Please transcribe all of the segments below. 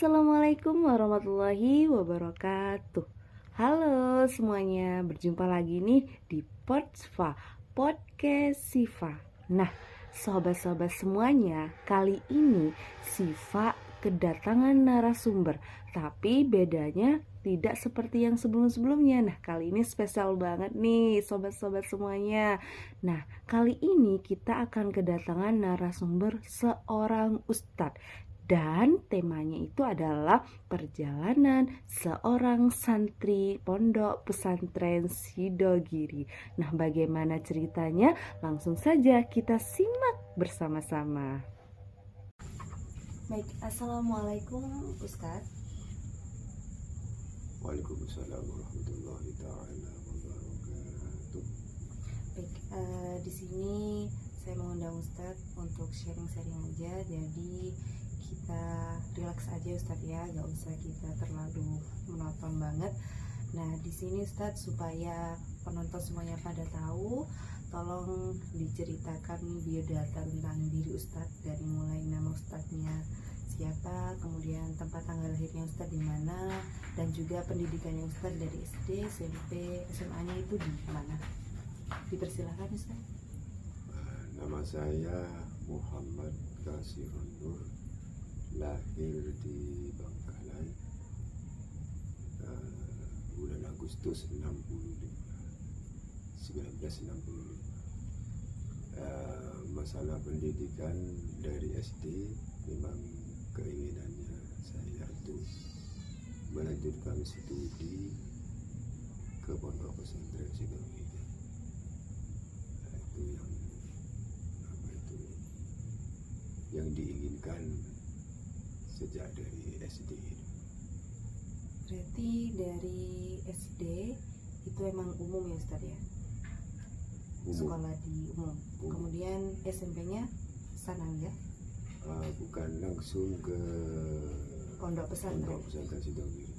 Assalamualaikum warahmatullahi wabarakatuh. Halo semuanya, berjumpa lagi nih di Podcast Siva. Nah, sobat-sobat semuanya, kali ini Siva kedatangan narasumber, tapi bedanya tidak seperti yang sebelum-sebelumnya. Nah, kali ini spesial banget nih sobat-sobat semuanya. Nah, kali ini kita akan kedatangan narasumber seorang ustadz. Dan temanya itu adalah perjalanan seorang santri pondok pesantren Sidogiri. Nah, bagaimana ceritanya? Langsung saja kita simak bersama-sama. Baik, Assalamualaikum Ustadz. Waalaikumsalam warahmatullahi taala wabarakatuh. Baik, di sini saya mengundang Ustadz untuk sharing-sharing aja. Jadi kita relax aja Ustadz ya, gak usah kita terlalu menonton banget. Nah, di sini Ustadz, supaya penonton semuanya pada tahu, tolong diceritakan biodata tentang diri Ustadz, dari mulai nama Ustadznya siapa, kemudian tempat tanggal lahirnya Ustadz di mana, dan juga pendidikannya Ustadz dari SD, SMP, SMA-nya itu di mana. Dipersilakan Ustadz. Nama saya Muhammad Kasirun Nur, lahir di Bangkalan bulan Agustus 1965. Masalah pendidikan dari SD, memang keinginannya saya itu melanjutkan studi ke pondok pesantren Sidogiri. Itu yang diinginkan sejak dari SD. Berarti dari SD itu emang umum ya Ustadz ya? Sekolah di umum. Kemudian SMP-nya Sanang ya? Bukan, langsung ke Pondok pesantren Sidogiri.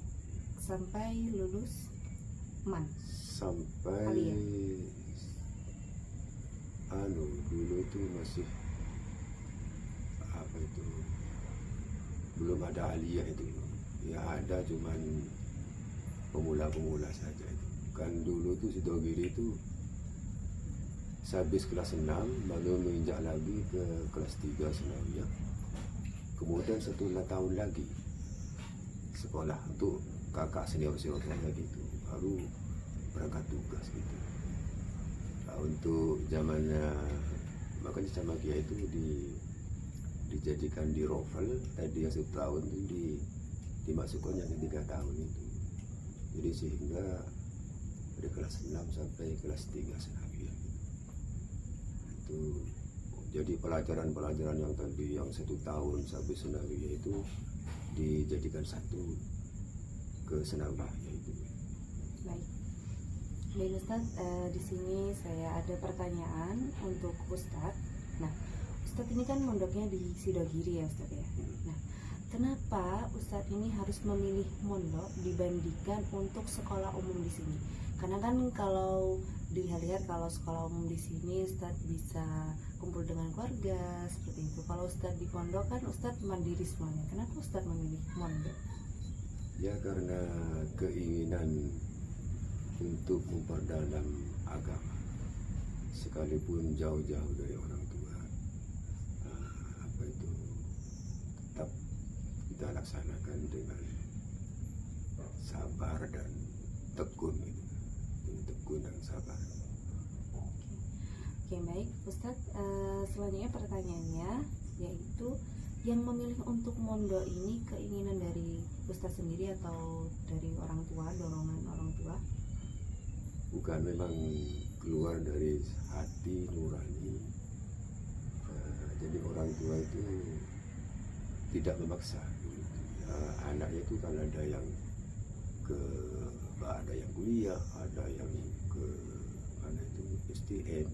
Sampai lulus MAN? Sampai dulu itu masih belum ada aliyah itu. Ya ada, cuman pemula-pemula saja itu. Kan dulu tuh Sidogiri itu habis kelas 6 lalu menginjak lagi ke kelas 3 Senawiyah. Kemudian 1 tahun lagi sekolah untuk kakak senior saya gitu, baru berangkat tugas gitu. Untuk zamannya, makanya sama Kia itu dijadikan di Rofel tadi yang 1 tahun itu dimasukkan yang 3 tahun itu. Jadi sehingga dari kelas 6 sampai kelas 3 Senawiyah itu. Jadi pelajaran-pelajaran yang tadi yang 1 tahun sampai Senawiyah itu dijadikan satu ke Senawiyah itu. Baik Ustadz, di sini saya ada pertanyaan untuk Ustadz. Nah, Ustadz ini kan mondoknya di Sidogiri ya Ustadz ya. Nah, kenapa Ustadz ini harus memilih mondok dibandingkan untuk sekolah umum di sini? Karena kan kalau dilihat kalau sekolah umum di sini Ustadz bisa kumpul dengan keluarga seperti itu. Kalau Ustadz di pondok kan Ustadz mandiri semuanya. Kenapa Ustadz memilih mondok? Ya karena keinginan untuk memperdalam agama, sekalipun jauh-jauh dari orang tua. Tetap kita laksanakan dengan sabar dan tekun gitu. Tekun dan sabar. Oke, baik Ustadz, selanjutnya pertanyaannya yaitu yang memilih untuk mondok ini keinginan dari Ustadz sendiri atau dari orang tua, dorongan orang tua? Bukan, memang keluar dari hati nurani. Jadi orang tua itu tidak memaksa. Anaknya itu kan ada yang kuliah, ada yang ke STM.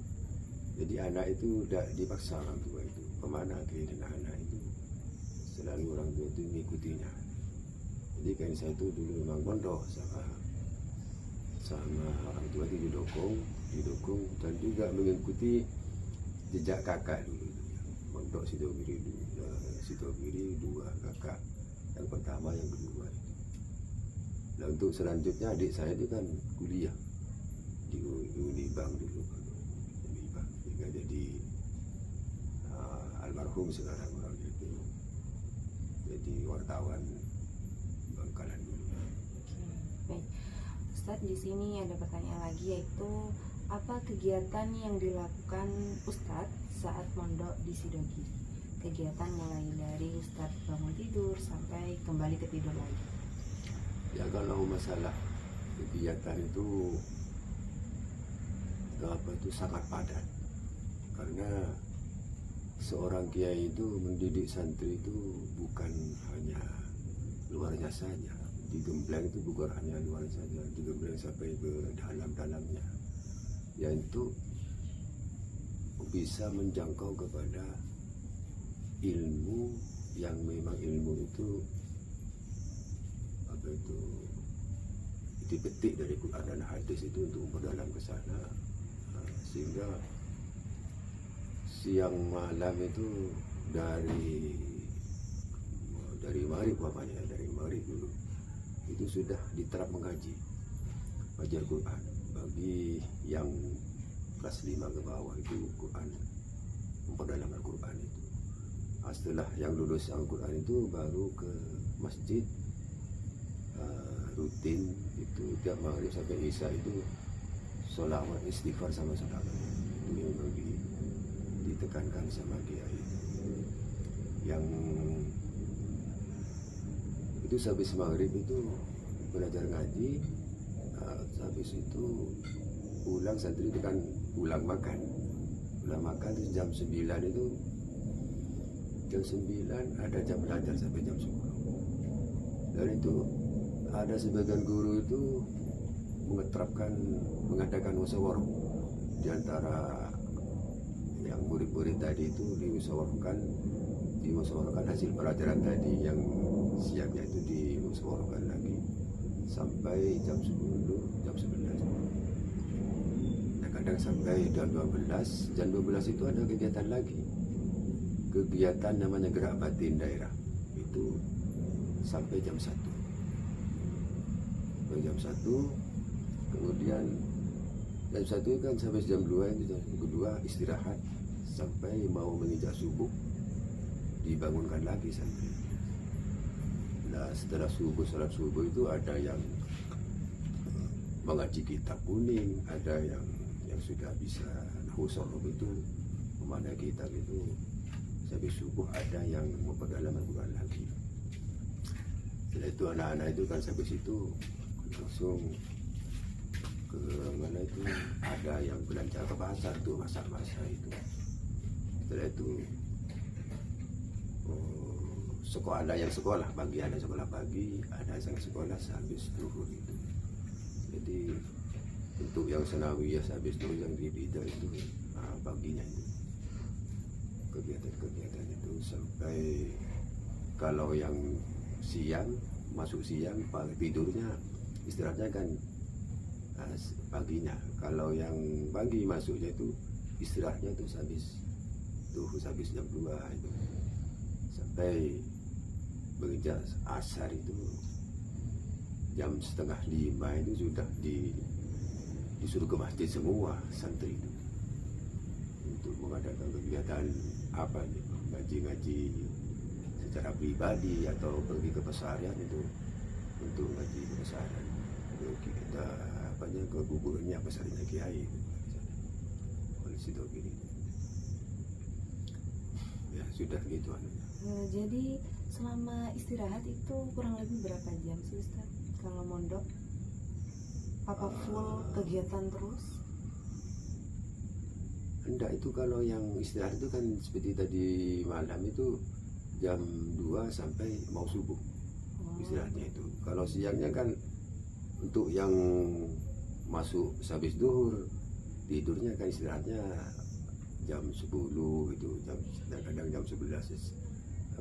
Jadi anak itu tidak dipaksa orang tua itu. Kemana keinginan anak itu selalu orang tua itu mengikutinya. Jadi kan saya itu dulu memang pondok sama orang tua itu didukung dan juga mengikuti jejak kakak dulu. Pondok Sidogiri 2 kakak yang pertama, yang kedua. Nah untuk selanjutnya adik saya itu kan kuliah di Unibang dulu, Unibang hingga jadi almarhum sekarang orang itu jadi wartawan Bangkalan dulu. Baik, Ustadz, di sini ada pertanyaan lagi, yaitu apa kegiatan yang dilakukan Ustadz saat mondok di Sidogi? Kegiatan mulai dari Ustadz bangun tidur sampai kembali ke tidur lagi. Ya kalau masalah kegiatan itu sangat padat, karena seorang kiai itu mendidik santri itu bukan hanya luarnya saja, digembleng itu bukan hanya luar saja, digembleng sampai ke dalam-dalamnya, yaitu bisa menjangkau kepada ilmu yang memang ilmu itu dipetik dari Quran dan hadis itu untuk memperdalam ke sana, sehingga siang malam itu dari maghrib dari maghrib dulu itu sudah diterap mengaji belajar Quran. Bagi yang kelas 5 ke bawah itu Quran, memperdalam Al-Quran itu. Setelah yang lulus Al-Quran itu baru ke masjid, rutin itu tiap maghrib sampai isya itu sholawat istighfar sama sholawat itu yang ditekankan sama kiai yang itu. Habis maghrib itu belajar ngaji, habis itu pulang santri itu kan pulang makan terus jam 9 itu ada jam belajar sampai jam 10. Dan itu ada sebagian guru itu mengadakan musyawarah di antara yang murid-murid tadi itu, dimusyawarahkan hasil pelajaran tadi yang siangnya itu dimusyawarahkan lagi sampai jam 10, jam 11. Nah, kadang sampai jam 12. Jam 12 itu ada kegiatan lagi. Kegiatan namanya gerak batin daerah. Itu sampai jam 1. Jam 1, kemudian jam 1 kan sampai jam 2, itu jam kedua istirahat sampai mau menginjak subuh, dibangunkan lagi santri. Nah setelah salat subuh itu ada yang mengaji kitab kuning, ada yang sudah bisa nahwu shorof itu memandai kitab itu sampai subuh, ada yang memperdalam Al-Quran lagi. Setelah itu anak-anak itu kan sampai situ langsung ke mana itu, ada yang belanja ke pasar tuh, masak-masak itu. Setelah itu ada yang sekolah pagi, ada sekolah pagi, ada yang sekolah sehabis zuhur itu. Jadi untuk yang senawiyah sehabis zuhur, yang di bidah itu paginya itu kegiatan itu sampai kalau yang siang, masuk siang, tidurnya istirahatnya kan paginya. Kalau yang pagi masuknya itu istirahatnya itu habis jam 2 itu sampai bekerja asar itu jam 4:30 itu sudah disuruh ke masjid semua santri itu untuk mengadakan kegiatan ngaji secara pribadi atau pergi ke pesarian itu untuk ngaji ke pesarian. Kita ke kuburnya pesarinya kiai oleh Sidogi ini. Ya sudah gitu anunya. Jadi selama istirahat itu kurang lebih berapa jam sih Ustaz kalau mondok? Apa full kegiatan terus? Enggak, itu kalau yang istirahat itu kan seperti tadi malam itu jam 2 sampai mau subuh istirahatnya itu. Kalau siangnya kan untuk yang masuk habis zuhur, tidurnya kan istirahatnya jam 10 itu, kadang jam 11.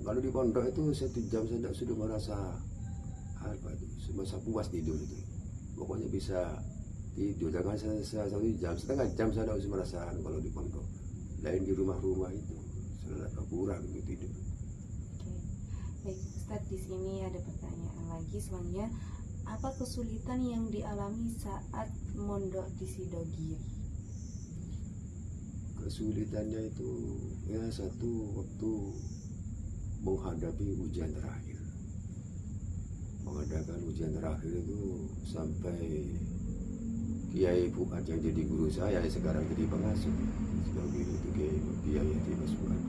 Kalau di pondok itu 1 jam saya sudah merasa puas tidur itu. Pokoknya bisa tidur, jangan 1 jam, setengah jam saya sudah merasa kalau di pondok. Lain di rumah-rumah itu kurang tidur. Baik Ustaz, Ustadz, di sini ada pertanyaan lagi selanjutnya. Apa kesulitan yang dialami saat mondok di Sidogiri? Kesulitannya itu ya satu, waktu menghadapi ujian terakhir. Mengadakan ujian terakhir itu sampai Kiai Fuad yang jadi guru saya sekarang jadi pengasuh sebagai itu Kiai Dimas Fuad,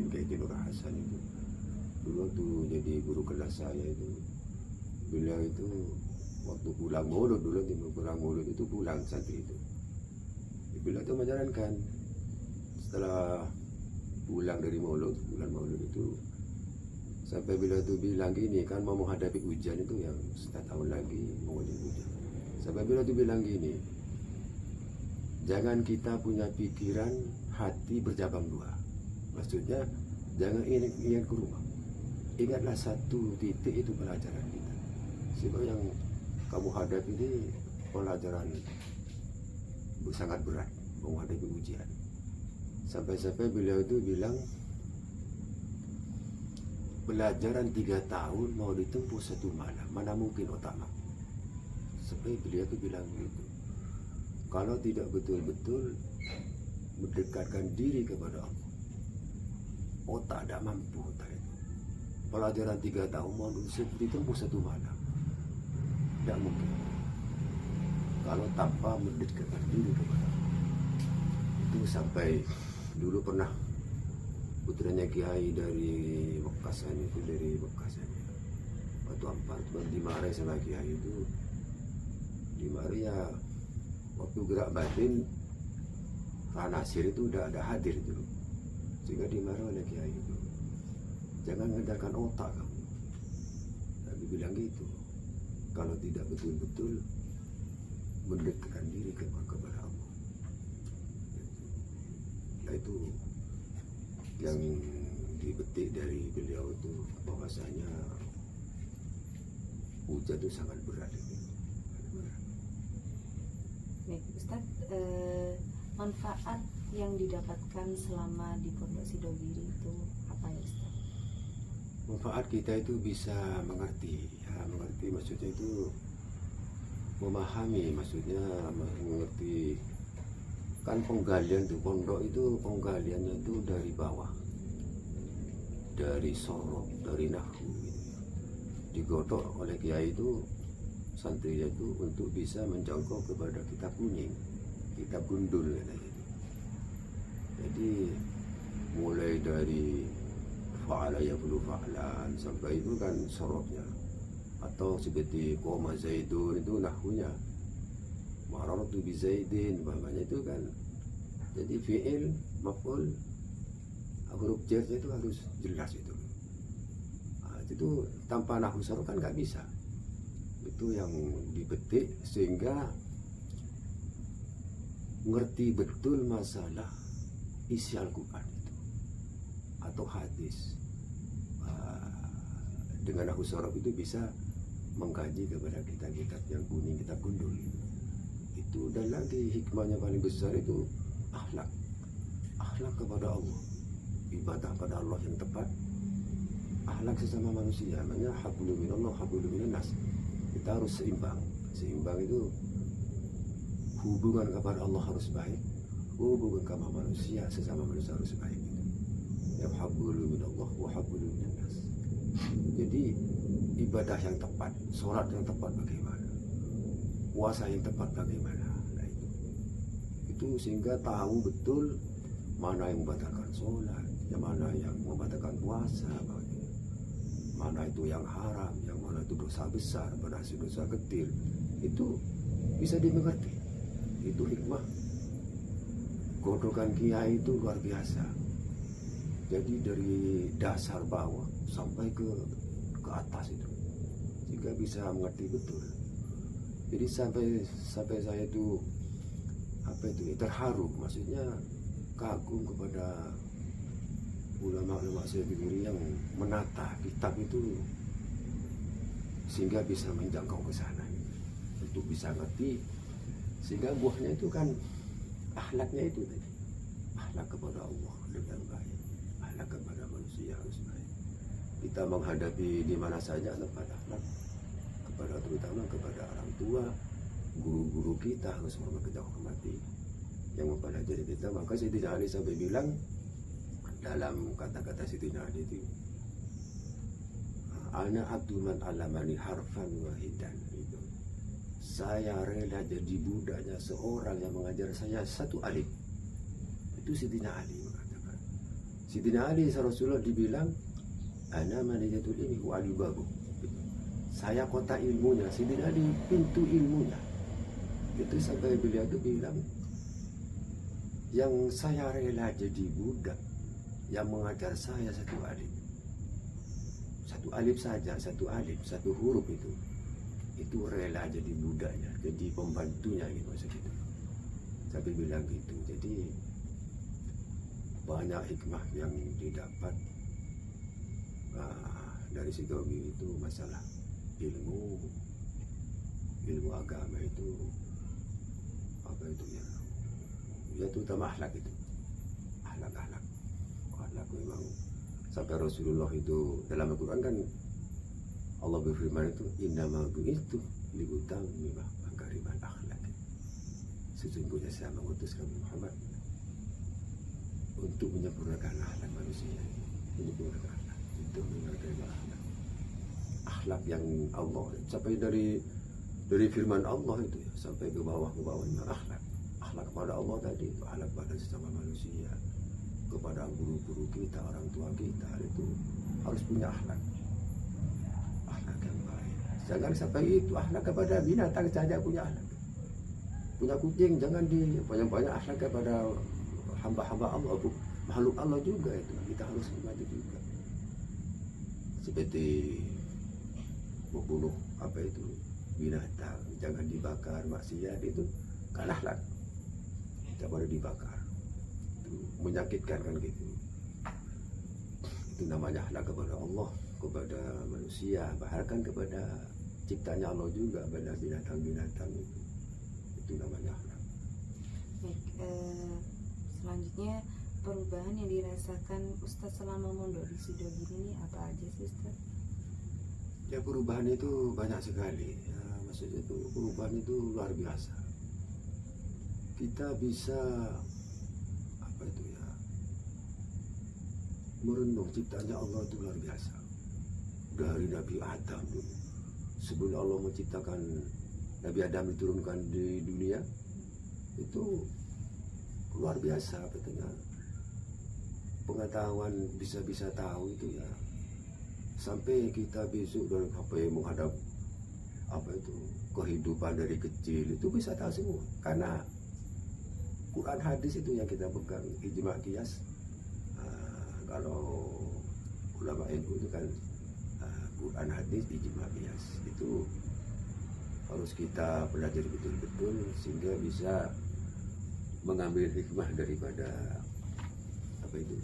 Kiai Nur Hasan itu dulu waktu jadi guru kelas saya itu, beliau itu waktu pulang mulut itu pulang santri itu, beliau itu menjalankan setelah pulang dari bulan Maulud itu, sampai beliau itu bilang gini, kan mau menghadapi ujian itu yang setahun tahun lagi mau ujian. Sampai beliau itu bilang gini, jangan kita punya pikiran hati bercabang dua. Maksudnya jangan ingat ke rumah. Ingatlah satu titik, itu pelajaran kita. Sebab yang kamu hadapi ini pelajaran sangat berat menghadapi ujian. Sampai-sampai beliau itu bilang, pelajaran 3 tahun mau ditempuh 1 malam, mana mungkin otak mampu. Sampai beliau itu bilang begitu, kalau tidak betul-betul mendekatkan diri kepada Allah, otak tidak mampu. Otak itu pelajaran 3 tahun mau ditempuh 1 malam, tidak mungkin kalau tanpa mendekatkan diri kepada Allah. Itu sampai dulu pernah putranya Kiai dari Bekasan itu, waktu Ampar dimarahi sama Kiai itu, dimarahi ya waktu gerak batin Pak Nasir itu udah ada hadir dulu, sehingga dimarahi oleh Kiai itu, jangan mengandalkan otak kamu. Tapi bilang gitu, kalau tidak betul-betul mendekatkan diri kepada Allah. Nah itu yang dipetik dari beliau itu, bahwasanya hujan itu sangat berat. Baik Ustadz, manfaat yang didapatkan selama di Pondok Sidogiri itu apa ya Ustadz? Manfaat kita itu bisa mengerti, mengerti maksudnya itu memahami, maksudnya mengerti. Kan penggalian tuh, pondok itu penggaliannya itu dari bawah, dari sorok, dari nahu gitu. Digodok oleh kiai itu, santrinya itu untuk bisa menjangkau kepada kitab kuning, kitab gundul katanya. Jadi mulai dari fa'ala ya bulu fa'lan sampai itu kan soroknya, atau seperti koma zaidun itu nahunya, marartu bi zaidin, umpamanya itu kan. Jadi fi'il, maf'ul, huruf jarnya itu harus jelas itu. Nah, itu tanpa nahwu sarf kan nggak bisa. Itu yang dipetik sehingga ngerti betul masalah isi Al-Quran itu atau hadis. Dengan nahwu sarf itu bisa mengkaji kepada kitab-kitab yang kuning, kitab gundul itu. Dan lagi hikmahnya paling besar itu akhlak kepada Allah, ibadah pada Allah yang tepat, akhlak sesama manusia. Namanya hablum minallah hablum minannas. Kita harus seimbang itu, hubungan kepada Allah harus baik, hubungan sama manusia, sesama manusia harus baik. Ya hablum minallah wa hablum minannas. Jadi ibadah yang tepat, sholat yang tepat bagaimana, puasa yang tepat bagaimana. Nah itu sehingga tahu betul mana yang membatalkan sholat, yang mana yang membatalkan puasa, mana itu yang haram, yang mana itu dosa besar, mana itu dosa kecil. Itu bisa dimengerti. Itu hikmah godokan kiai itu luar biasa. Jadi dari dasar bawah sampai ke atas itu, sehingga bisa mengerti betul. Jadi sampai saya itu terharu, maksudnya kagum kepada ulama-ulama Sidogiri yang menata kitab itu sehingga bisa menjangkau ke sana untuk bisa ngerti, sehingga buahnya itu kan akhlaknya itu tadi, akhlak kepada Allah dengan baik, akhlak kepada manusia harus baik. kita menghadapi di mana saja tempat akhlak, kepada terutama kepada orang tua, guru-guru kita harus kita hormati yang mempelajari kita. Maka Sayyidina Ali sampai bilang dalam kata-kata Sayyidina Ali itu, ana abdu man alamani harfan wahidan, itu saya rela jadi budaknya seorang yang mengajar saya satu alif. Itu Sayyidina Ali mengatakan. Sayyidina Ali Rasulullah dibilang ana maniyatul ilmi wa ali babu, saya kota ilmunya, Sayyidina Ali pintu ilmunya. Itu sampai beliau itu bilang, yang saya rela jadi budak yang mengajar saya satu alif. Satu alif saja, satu alif, satu huruf itu rela jadi budaknya, jadi pembantunya gitu maksudnya. Tapi bilang gitu. Jadi banyak hikmah yang didapat dari Sidowi itu. Masalah ilmu agama itu apa itu ya, terutama akhlak itu, akhlak memang sampai Rasulullah itu dalam Al-Quran kan Allah berfirman itu, innama bu'ithu liutammima makarimal akhlak, sesungguhnya saya mengutus kamu Muhammad untuk menyempurnakan akhlak manusia, menyempurnakan akhlak, untuk menyempurnakan akhlak yang Allah sampai dari firman Allah itu ya, sampai ke bawahnya akhlak kepada Allah tadi, itu akhlak pada sesama manusia, kepada guru-guru kita, orang tua kita, itu harus punya akhlak yang baik. Jangan sampai itu akhlak kepada binatang saja punya akhlak. Punya kucing jangan banyak akhlak kepada hamba-hamba Allah, makhluk Allah juga itu kita harus hormati juga. Seperti membunuh apa itu binatang, jangan dibakar, maksiat itu kan akhlak, tidak boleh dibakar, itu menyakitkan kan gitu. Itu namanya akhlak kepada Allah, kepada manusia, bahkan kepada ciptanya Allah juga, pada binatang-binatang itu namanya akhlak. Baik, selanjutnya perubahan yang dirasakan Ustadz selama mondok di Sidoarjo ini apa aja sih Ustadz? Ya perubahan itu banyak sekali ya, maksudnya itu perubahan itu luar biasa. Kita bisa apa itu ya, merenung ciptanya Allah itu luar biasa. Dari Nabi Adam dulu, sebelum Allah menciptakan Nabi Adam diturunkan di dunia, itu luar biasa katanya. Pengetahuan bisa tahu itu ya, sampai kita besok dari apa yang menghadap apa itu kehidupan dari kecil itu bisa tahu semua, karena Quran hadis itu yang kita pegang, ijma qiyas. Kalau ulama NU itu kan Quran hadis ijma qiyas itu harus kita pelajari betul-betul sehingga bisa mengambil hikmah daripada apa itu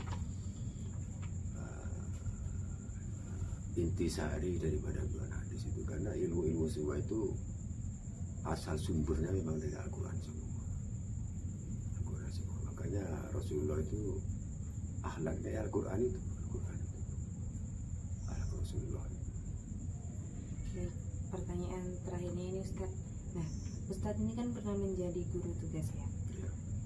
intisari daripada Quran hadis itu, karena ilmu semua itu asal sumbernya memang dari Al-Quran semua. Makanya Rasulullah itu akhlaknya Al-Quran itu akhlak Rasulullah. Baik, pertanyaan terakhirnya ini Ustadz. Nah, Ustadz ini kan pernah menjadi guru tugas ya.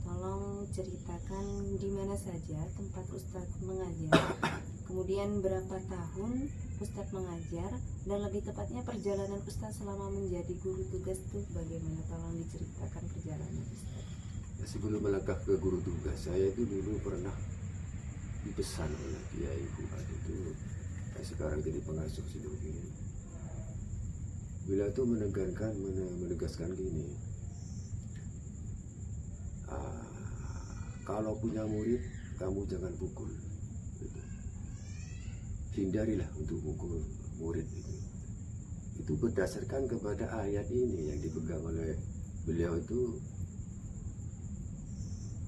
Tolong ceritakan di mana saja tempat Ustadz mengajar, kemudian berapa tahun Ustadz mengajar, dan lebih tepatnya perjalanan Ustadz selama menjadi guru tugas itu bagaimana? Tolong diceritakan perjalanan Ustadz. Ya, sebelum melangkah ke guru tugas, saya itu dulu pernah dipesan oleh Kiai Fuad itu, yang sekarang jadi pengasuh Sidoarjo. Beliau itu menegaskan gini, kalau punya murid kamu jangan pukul gitu. Hindarilah untuk pukul murid itu berdasarkan kepada ayat ini yang dipegang oleh beliau itu.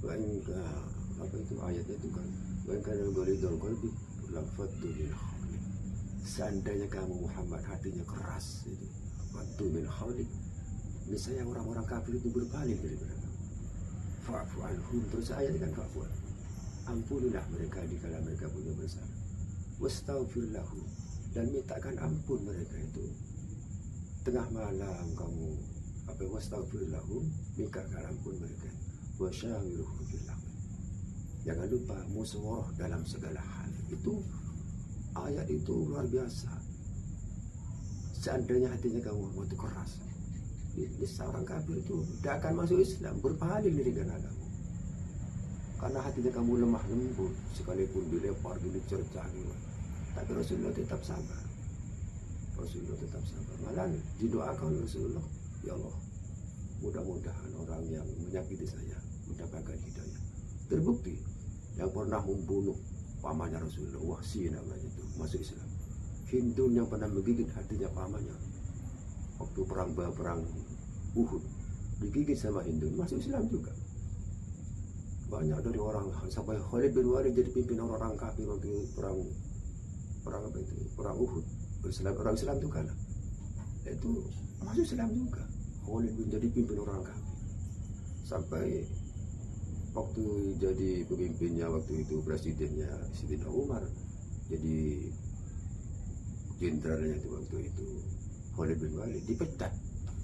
Apa itu ayatnya itu kan, bahkan baridul qalbi lafaddu min hawlik, seandainya kamu Muhammad hatinya keras itu, faddu min hawlik, misalnya orang-orang kafir itu berpaling daripada kamu, fa'fu anhum, terus ayatnya kan fa'fu, ampunilah mereka dikala mereka punya bersalah, wastaghfir lahu, dan mintakan ampun mereka itu. Tengah malam kamu wastaghfir lahu, mintakan ampun mereka. Wasyawiruhum fil amr. Jangan lupa musyawarah dalam segala hal. Itu ayat itu luar biasa. Seandainya hatinya kamu itu keras, ini seorang kafir itu tidak akan masuk Islam, berpaling dari agama. Karena hatinya kamu lemah lembut, sekalipun dilempar, dicerca gitu. Tapi Rasulullah tetap sabar. Rasulullah tetap sabar. Malah didoakan Rasulullah, ya Allah, mudah-mudahan orang yang menyakiti saya mendapatkan hidayah. Terbukti yang pernah membunuh pamannya Rasulullah, Wahsy namanya itu, masuk Islam. Hindun yang pernah menggigit hatinya pamannya waktu perang Uhud, digigit sama Hindun, masuk Islam juga. Banyak dari orang, sampai Khalid bin Walid jadi pimpin orang kafir waktu perang Uhud. Orang Islam itu kalah, itu masuk Islam juga. Khalid bin jadi pimpin orang kafir. Sampai waktu jadi pemimpinnya waktu itu, presidennya Sayyidina Umar, jadi jenderalnya itu waktu itu Khalid bin Walid dipecat.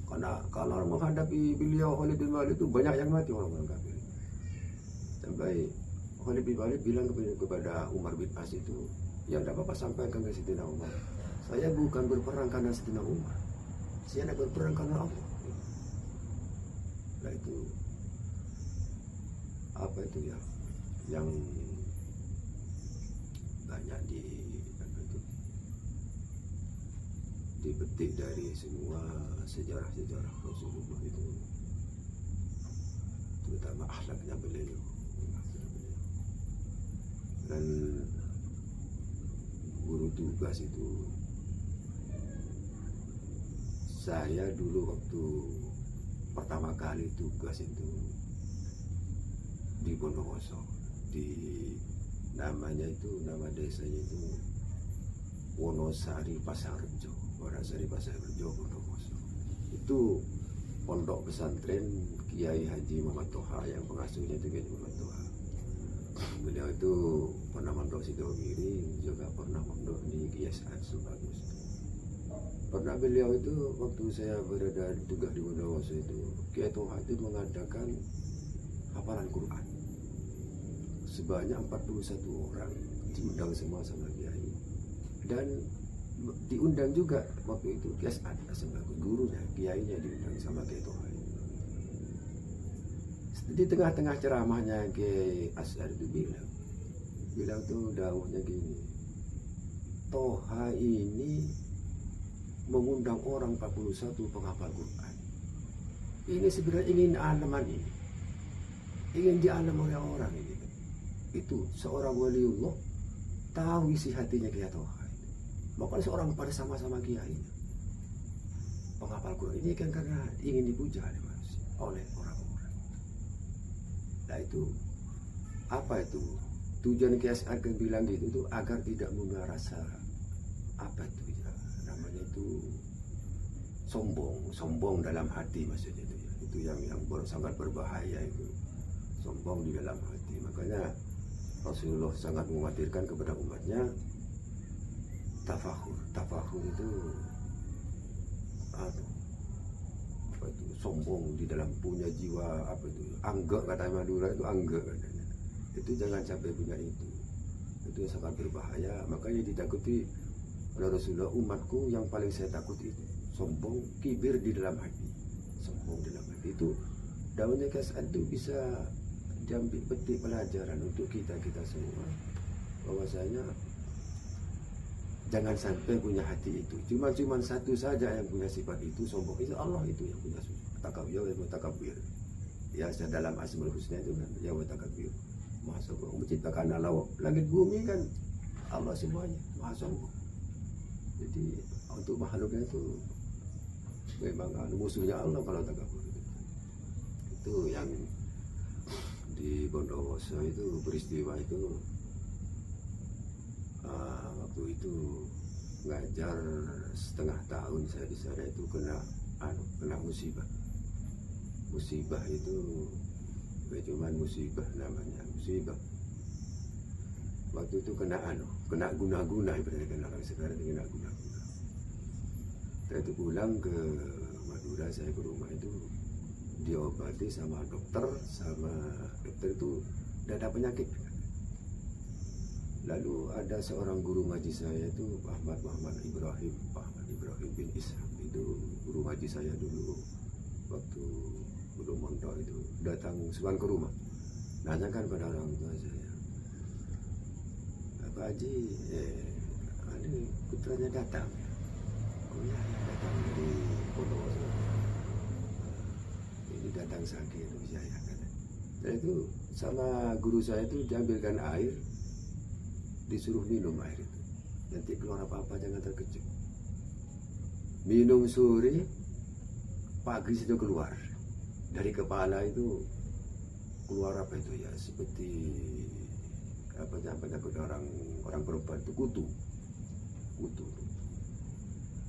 Karena kalau menghadapi beliau Khalid bin Walid itu banyak yang mati orang-orang kafir. Sampai Khalid bin Walid bilang kepada Umar bin As itu, yang tidak apa-apa sampaikan ke Sayyidina Umar, saya bukan berperang karena Sayyidina Umar, saya nak berperang karena Allah. Nah itu apa itu ya yang banyak dipetik dari semua sejarah-sejarah Rasulullah itu, terutama akhlaknya beliau. Dan guru tugas itu, saya dulu waktu pertama kali tugas itu di Bondowoso, di nama desanya itu Wonosari Pasarrejo, Bondowoso. Itu pondok pesantren Kiai Haji Muhammad Toha, yang pengasuhnya itu Kiai Muhammad Toha. Beliau itu pernah mondok Sidogiri, juga pernah mondok di GSN Subagus. Pernah beliau itu waktu saya berada tugas di Bondowoso itu, Kiai Toha itu mengadakan hafalan Quran sebanyak 41 orang, diundang semua sama Kiai, dan diundang juga waktu itu GSN Subagus, gurunya, Kiainya diundang sama Kiai Toha. Di tengah-tengah ceramahnya Kiai As'ad itu bilang tuh dawuhnya gini, Toha ini mengundang orang 41 penghafal Quran. Ini sebenarnya ingin alaman ini, ingin dialam oleh orang ini. Itu seorang waliullah tahu isi hatinya Kiai Toha. Makanya seorang pada sama-sama kiai penghafal Quran ini kan karena ingin dipuja oleh manusia, oleh orang-orang. Nah itu apa itu tujuan KSR kan bilang gitu itu agar tidak punya rasa apa itu ya, namanya itu sombong dalam hati, maksudnya itu yang sangat berbahaya, itu sombong di dalam hati. Makanya Rasulullah sangat mengkhawatirkan kepada umatnya tafakhur itu apa itu sombong di dalam punya jiwa, apa itu angga, kata Madura itu angga katanya. Itu jangan sampai punya itu sangat berbahaya. Makanya ditakuti oleh Rasulullah, umatku yang paling saya takut itu sombong, kibir di dalam hati. Sombong di dalam hati itu daunnya kasar itu bisa diambil petik pelajaran untuk kita semua, bahwasanya jangan sampai punya hati itu. Cuma satu saja yang punya sifat itu, sombong. Itu Allah itu yang punya takabir. Ya, dalam Asmaul Husna itu kan, ya wa takabir. Maha sombong. Menciptakan alam, langit bumi kan Allah semuanya, maha sombong. Jadi untuk makhluknya itu memang musuhnya Allah kalau takabur. Itu yang di Bondowoso itu peristiwa itu. Waktu itu ngajar setengah tahun saya di sana itu kena musibah itu cuma musibah, namanya musibah. waktu itu kena guna-guna, ibaratnya kena orang sekarang itu kena guna-guna. Setelah itu pulang ke Madura, saya ke rumah itu diobati sama dokter itu tidak ada penyakit. Lalu ada seorang guru ngaji saya itu Muhammad Ibrahim bin Ishaq, itu guru ngaji saya dulu waktu belum mondok itu, datang sebulan ke rumah, nanyakan pada orang tua saya, Pak Haji, ini putranya datang. Oh ya, datang dari Bondowoso. Ini datang sakit, oh ya. Dan itu sama guru saya itu diambilkan air, disuruh minum air itu. Nanti keluar apa-apa jangan terkejut. Minum sore, pagi itu keluar. Dari kepala itu keluar apa itu ya, seperti apa namanya orang perempuan itu kutu.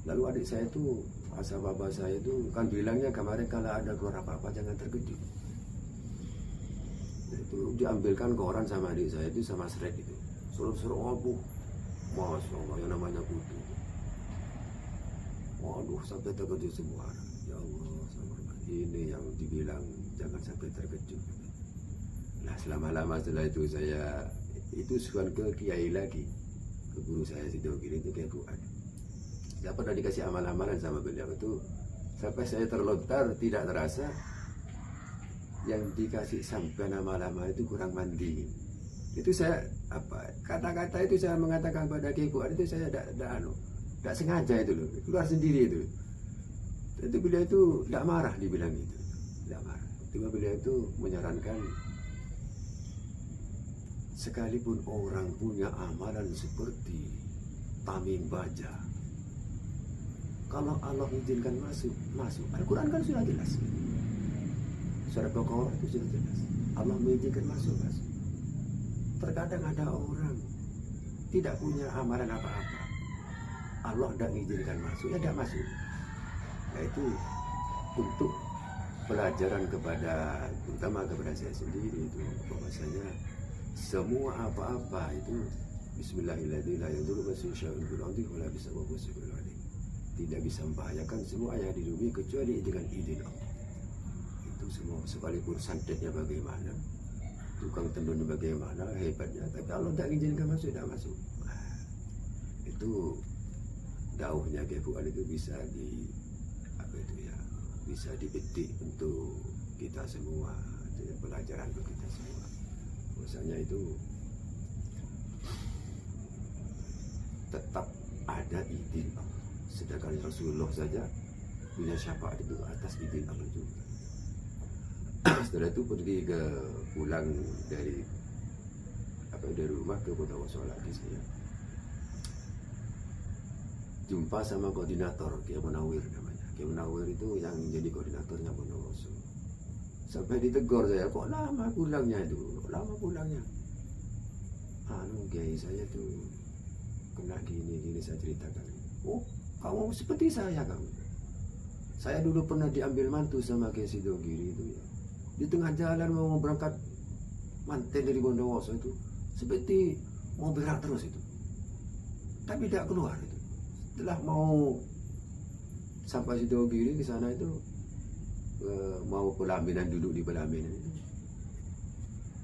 Lalu adik saya itu, asal bapak saya itu kan bilangnya kemarin kalau ada keluar apa-apa jangan terkejut. Nah, itu diambilkan koran sama adik saya itu sama seret itu. Suruh obuh, masya Allah yang namanya kutu. Waduh, sampai terkejut semua. Ya Allah, ini yang dibilang jangan sampai terkejut. Nah, selama-lama setelah itu saya itu sukan ke kiai lagi, ke guru saya Sidogiri itu kayak Fuad. Saya pernah dikasih amal-amalan sama beliau itu, sampai saya terlontar tidak terasa yang dikasih sampai nama-nama itu kurang mandi. Itu saya kata-kata itu saya mengatakan pada Kiai Fuad itu saya tidak sengaja itu loh, keluar sendiri itu. Itu beliau itu tidak marah dibilang itu, tidak marah. Cuma beliau itu menyarankan, sekalipun orang punya amalan seperti tamim baja, kalau Allah izinkan masuk. Al-Quran kan sudah jelas. Surat Baqarah itu sudah jelas. Allah mengizinkan masuk. Terkadang ada orang tidak punya amalan apa-apa, Allah tidak mengizinkan masuk, ya tidak masuk. Nah, itu untuk pelajaran terutama kepada saya sendiri itu, bahwasanya semua apa-apa itu Bismillahirrahmanirrahim, tidak bisa membahayakan semua yang di bumi kecuali dengan izin Allah. Itu semua, sekalipun santetnya bagaimana, tukang tenunnya bagaimana hebatnya, tapi Allah tidak izinkan masuk, tidak masuk. Nah, itu dakwahnya Kiai Fuad itu bisa bisa dipetik untuk kita semua, itu pelajaran untuk kita semua. Bahwasanya itu tetap ada izin Allah. Sedangkan Rasulullah saja punya syafaat itu atas izin Allah juga. Setelah itu pulang dari rumah ke Bondowoso lagi, saya jumpa sama koordinator Kiai Munawir namanya. Kiai Munawir itu yang jadi koordinatornya Bondowoso. Sampai ditegur saya, kok lama pulangnya itu? Kiai saya tuh kena gini saya ceritakan. Oh, kamu seperti saya kamu. Saya dulu pernah diambil mantu sama Kiai Sidogiri itu ya. Di tengah jalan mau berangkat manten dari Bondowoso itu, seperti mau berak terus itu. Tapi tidak keluar itu. Setelah mau sampai Sidogiri di sana itu, mau pelaminan, duduk di pelaminan itu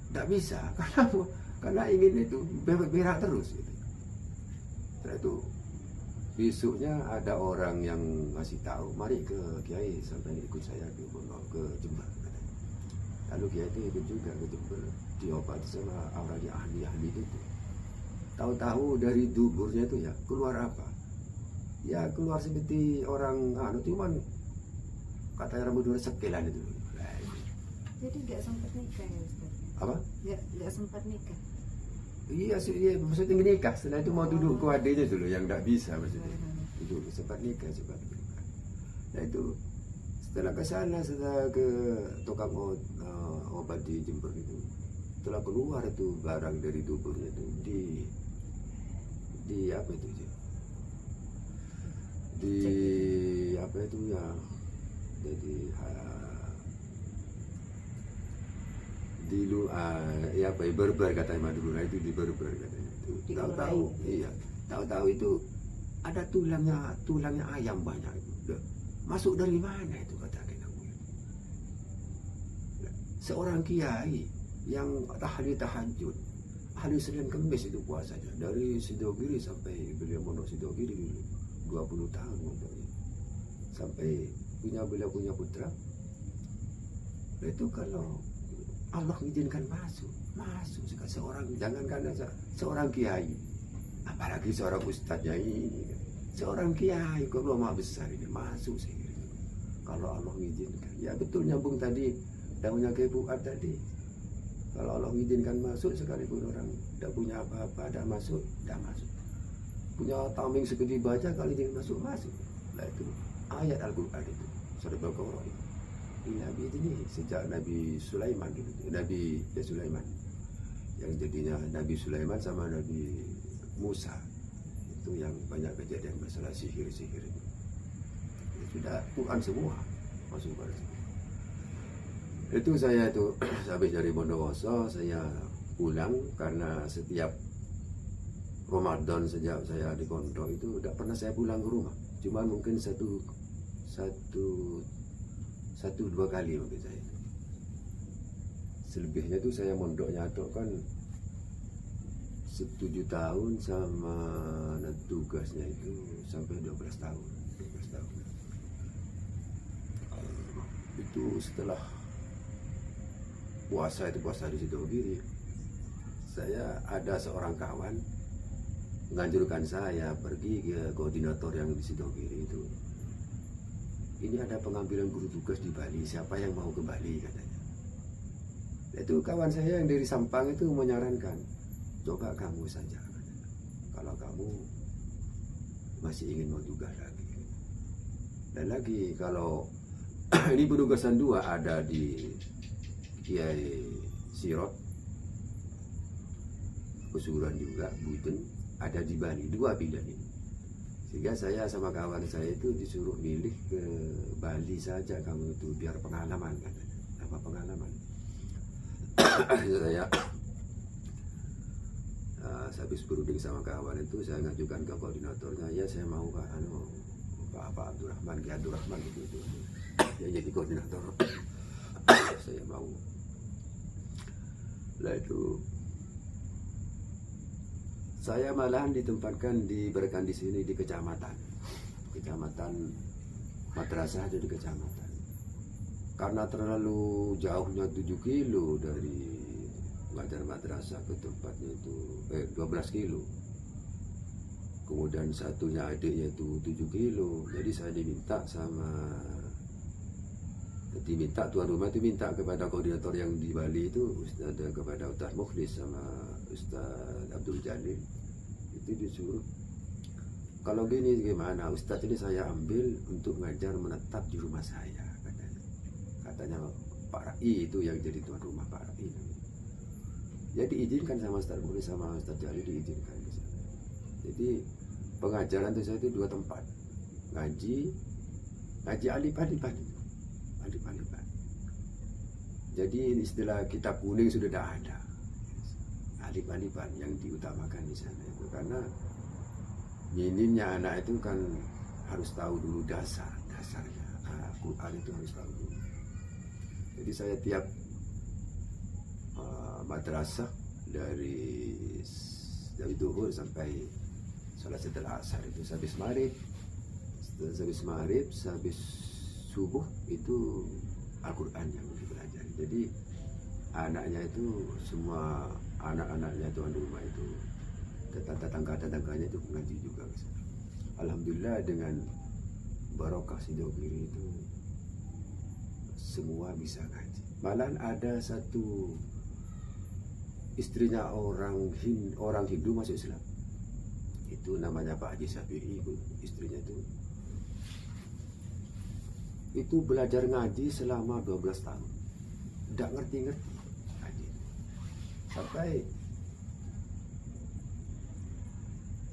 tidak bisa karena ingin itu berak terus gitu. Setelah itu besoknya ada orang yang ngasih tahu, mari ke Kiai, sampai ikut saya ke Jember. Lalu Kiai itu ikut juga ke Jember, diobati sama orang yang ahli itu. Tahu-tahu dari duburnya itu ya keluar apa? Ya keluar seperti orang cuman katanya rambut dua sekilan itu. Jadi nggak sempat nikah ya Ustaz? Apa? Nggak sempat nikah. Iya, maksudnya nikah. Setelah itu mau duduk ke adiknya dulu yang nggak bisa maksudnya. Duduk sempat nikah. Nah itu setelah ke sana, setelah ke tukang obat di Jember itu, setelah keluar itu barang dari duburnya itu di apa itu ya? Apa itu ya? Jadi di lu ya apa ya, berber kata Madura itu, di berber katanya itu. Tahu-tahu iya, tahu-tahu itu ada tulangnya ayam banyak itu. Loh, masuk dari mana itu kata aku. Seorang kiai yang ahli tahajud, ahli Senin Kemis itu puasanya dari Sidogiri sampai beliau mondok Sidogiri dulu 20 tahun mondoknya, sampai beliau punya putra. Itu kalau Allah izinkan masuk seorang, jangankan seorang kiai, apalagi seorang ustadznya ini, seorang kiai kok ulama besar ini masuk sih. Kalau Allah izinkan, ya betul nyambung tadi daunnya kayak Fuad tadi. Kalau Allah izinkan masuk, sekalipun orang tidak punya apa-apa, tidak masuk. Punya tameng segede baja, kali dia masuk. Nah itu ayat Al-Quran itu, Surah Al-Baqarah itu. Nabi ini sejak Nabi Sulaiman dulu, Nabi Sulaiman yang jadinya Nabi Sulaiman sama Nabi Musa itu yang banyak kejadian masalah sihir itu sudah Quran semua masuk pada semua. Itu saya itu habis dari Bondowoso saya pulang karena setiap Ramadan sejak saya di pondok itu tidak pernah saya pulang ke rumah, cuma mungkin satu dua kali mungkin saya. Selebihnya itu saya mondoknya atau kan 7 tahun sama tugasnya itu sampai 12 tahun. Itu setelah puasa di Sidogiri, saya ada seorang kawan menganjurkan saya pergi ke koordinator yang di Sidogiri itu. Ini ada pengambilan guru tugas di Bali, siapa yang mau ke Bali katanya. Itu kawan saya yang dari Sampang itu menyarankan, coba kamu saja katanya. Kalau kamu masih ingin mau tugas lagi. Dan lagi kalau ini penugasan 2 ada di Kiai Sirot, Pesuruan juga, Buten, ada di Bali, 2 pilihan ini. Sehingga saya sama kawan saya itu disuruh milih ke Bali saja kamu itu biar pengalaman katanya. Apa pengalaman? Saya habis berunding sama kawan itu saya ngajukan ke koordinatornya, ya saya mau Pak Abdurrahman, Ki Abdurrahman itu ya jadi koordinator. Saya mau. Lah itu saya malahan diberikan di sini di kecamatan madrasah, jadi kecamatan. Karena terlalu jauhnya 7 kilo dari ngajar madrasah ke tempatnya itu 12 kilo. Kemudian satunya adiknya itu 7 kilo. Jadi saya diminta tuan rumah itu minta kepada koordinator yang di Bali itu, kepada Ustaz Mukhlis sama Ustaz Abdul Jalil, itu disuruh, kalau gini gimana Ustaz ini saya ambil untuk ngajar menetap di rumah saya katanya Pak Rai itu yang jadi tuan rumah, Pak Rai. Jadi diizinkan sama Ustaz Mukhlis sama Ustaz Jalil, diizinkan di sana. Jadi pengajaran itu saya itu 2 tempat, ngaji alif-alifan. Jadi istilah kitab kuning sudah tidak ada, alif-alifan yang diutamakan di sana itu, karena minimnya anak itu kan harus tahu dulu dasarnya Quran itu harus tahu dulu. Jadi saya tiap madrasah dari duhur sampai sholat setelah asar itu, habis maghrib, habis subuh itu Al-Quran yang dipelajari. Jadi anaknya itu semua anak-anaknya tuan rumah itu, tetangga-tetangganya itu mengaji juga. Alhamdulillah dengan barokah Sidogiri itu semua bisa ngaji. Malahan ada satu istrinya orang Hindu masuk Islam. Itu namanya Pak Haji Syafi'i, istrinya itu belajar ngaji selama 12 tahun. Tidak ngerti-ngerti ngaji. Sampai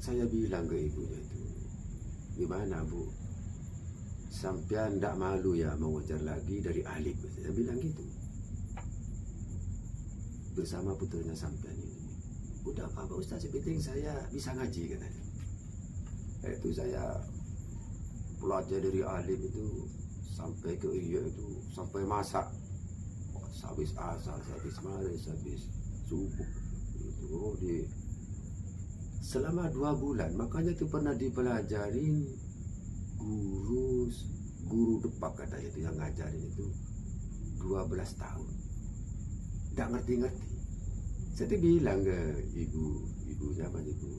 saya bilang ke ibunya itu, gimana Bu, sampean tidak malu ya mengajar lagi dari alif? Saya bilang gitu. bersama putranya sampean ini. Udah apa Pak Ustaz, sepenting saya bisa ngaji katanya. Itu saya belajar dari alim itu sampai ke iya itu sampai masak. Habis asar, habis maghrib, habis subuh itu selama 2 bulan. Makanya itu pernah dipelajarin guru depak katanya itu yang ngajarin itu 12 tahun. Nggak ngerti-ngerti. Saya bilang ke ibunya namanya Ibu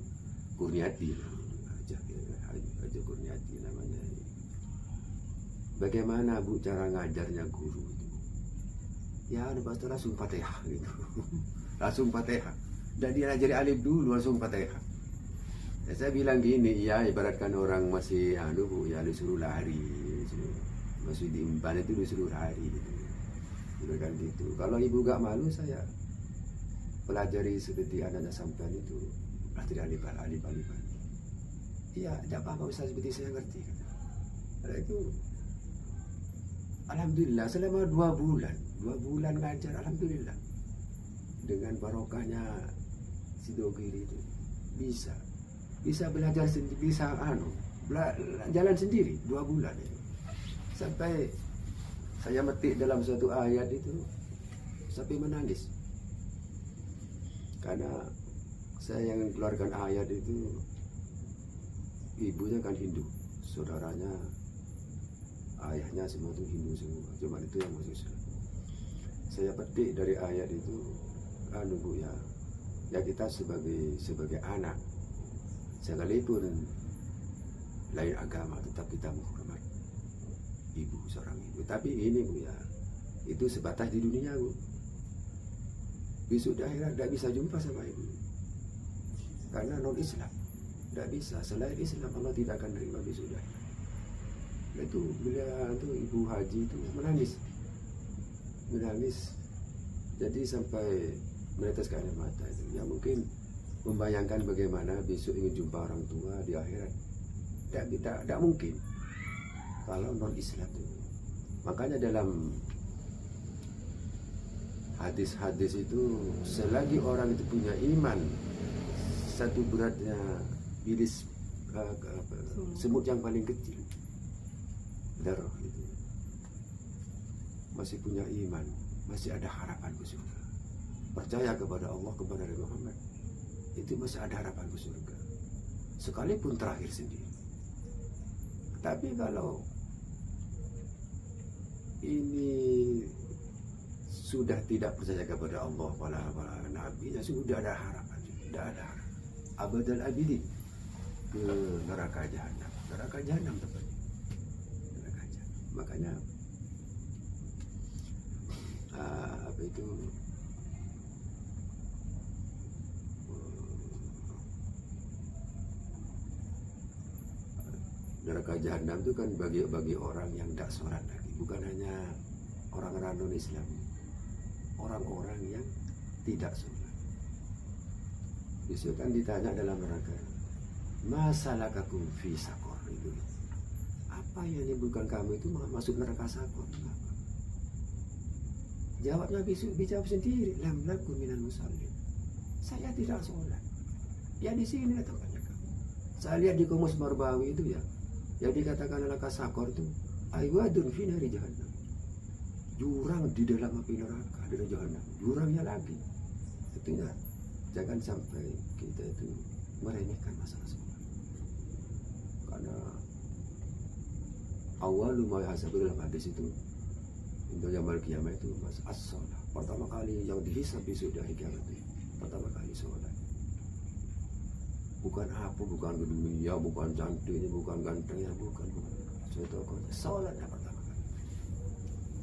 Kurniati, aja Kurniati namanya. Bagaimana Bu cara ngajarnya guru itu? Ya, pasti langsung Fatihah gitu. Langsung Fatihah. Dan dia ajari alif dulu langsung Fatihah. Ya, saya bilang gini, ya ibaratkan orang masih Bu, ya disuruh lari, masih diimpan itu disuruh lari gitu. Ibaratkan gitu. Kalau ibu gak malu, saya pelajari seperti anak-anak sampean itu pelajari alif. Iya, tidak apa-apa Ustaz, seperti saya ngerti. Karena itu alhamdulillah selama 2 bulan ngajar, alhamdulillah dengan barokahnya Sidogiri itu bisa belajar sendiri, bisa jalan sendiri 2 bulan itu. Sampai saya metik dalam suatu ayat itu sampai menangis. Karena saya yang keluarkan ayat itu ibunya kan Hindu, saudaranya, ayahnya semua itu Hindu semua, cuma itu yang masuk Islam. Saya petik dari ayat itu, Bu ya kita sebagai anak, sekalipun lain agama tetap kita menghormat ibu, seorang ibu. Tapi ini Bu ya, itu sebatas di dunia Bu. Besok di akhirat tidak bisa jumpa sama ibu, karena non Islam tidak bisa. Selain Islam Allah tidak akan terima besok di akhirat. Itu bila itu ibu haji itu menangis, jadi sampai meneteskan air mata itu. Ya mungkin membayangkan bagaimana besok ingin jumpa orang tua di akhirat. Tidak mungkin kalau non Islam itu. Makanya dalam hadis-hadis itu, selagi orang itu punya iman, satu beratnya bilis semut yang paling kecil, darah itu, masih punya iman, masih ada harapan ke surga. Percaya kepada Allah, kepada Nabi Muhammad, itu masih ada harapan ke surga, sekalipun terakhir sendiri. Tapi kalau ini sudah tidak percaya kepada Allah, para nabi, ya sudah ada harapan, tidak ada harapan. Abadal abidin ke neraka jahanam tepatnya. Neraka jahanam. Makanya apa itu neraka jahanam itu kan bagi orang yang tidak sholat lagi, bukan hanya orang-orang non-Islam, orang-orang yang tidak sholat. Besok kan ditanya dalam neraka, masalakakum fi sakor, itu apa yang menyebabkan kamu itu masuk neraka sakor? Jawabnya dijawab sendiri, lam lakum minal musallin, saya tidak sholat. Ya di sini katakannya kamu. Saya lihat di Komus Marbawi itu ya, yang dikatakan neraka sakor itu aywadun fi nari jahannam, jurang di dalam api neraka, dari jahanam, jurangnya lagi. Itu enggak, jangan sampai kita itu meremehkan masalah sholat. Karena awal ma yahsabu dalam hadis itu, untuk yaumul kiamat itu mas as-shalah. Pertama kali yang dihisab besok di hari kiamat itu, pertama kali sholat. Bukan apa, bukan dunia, bukan cantiknya, bukan gantengnya, bukan. Sholatnya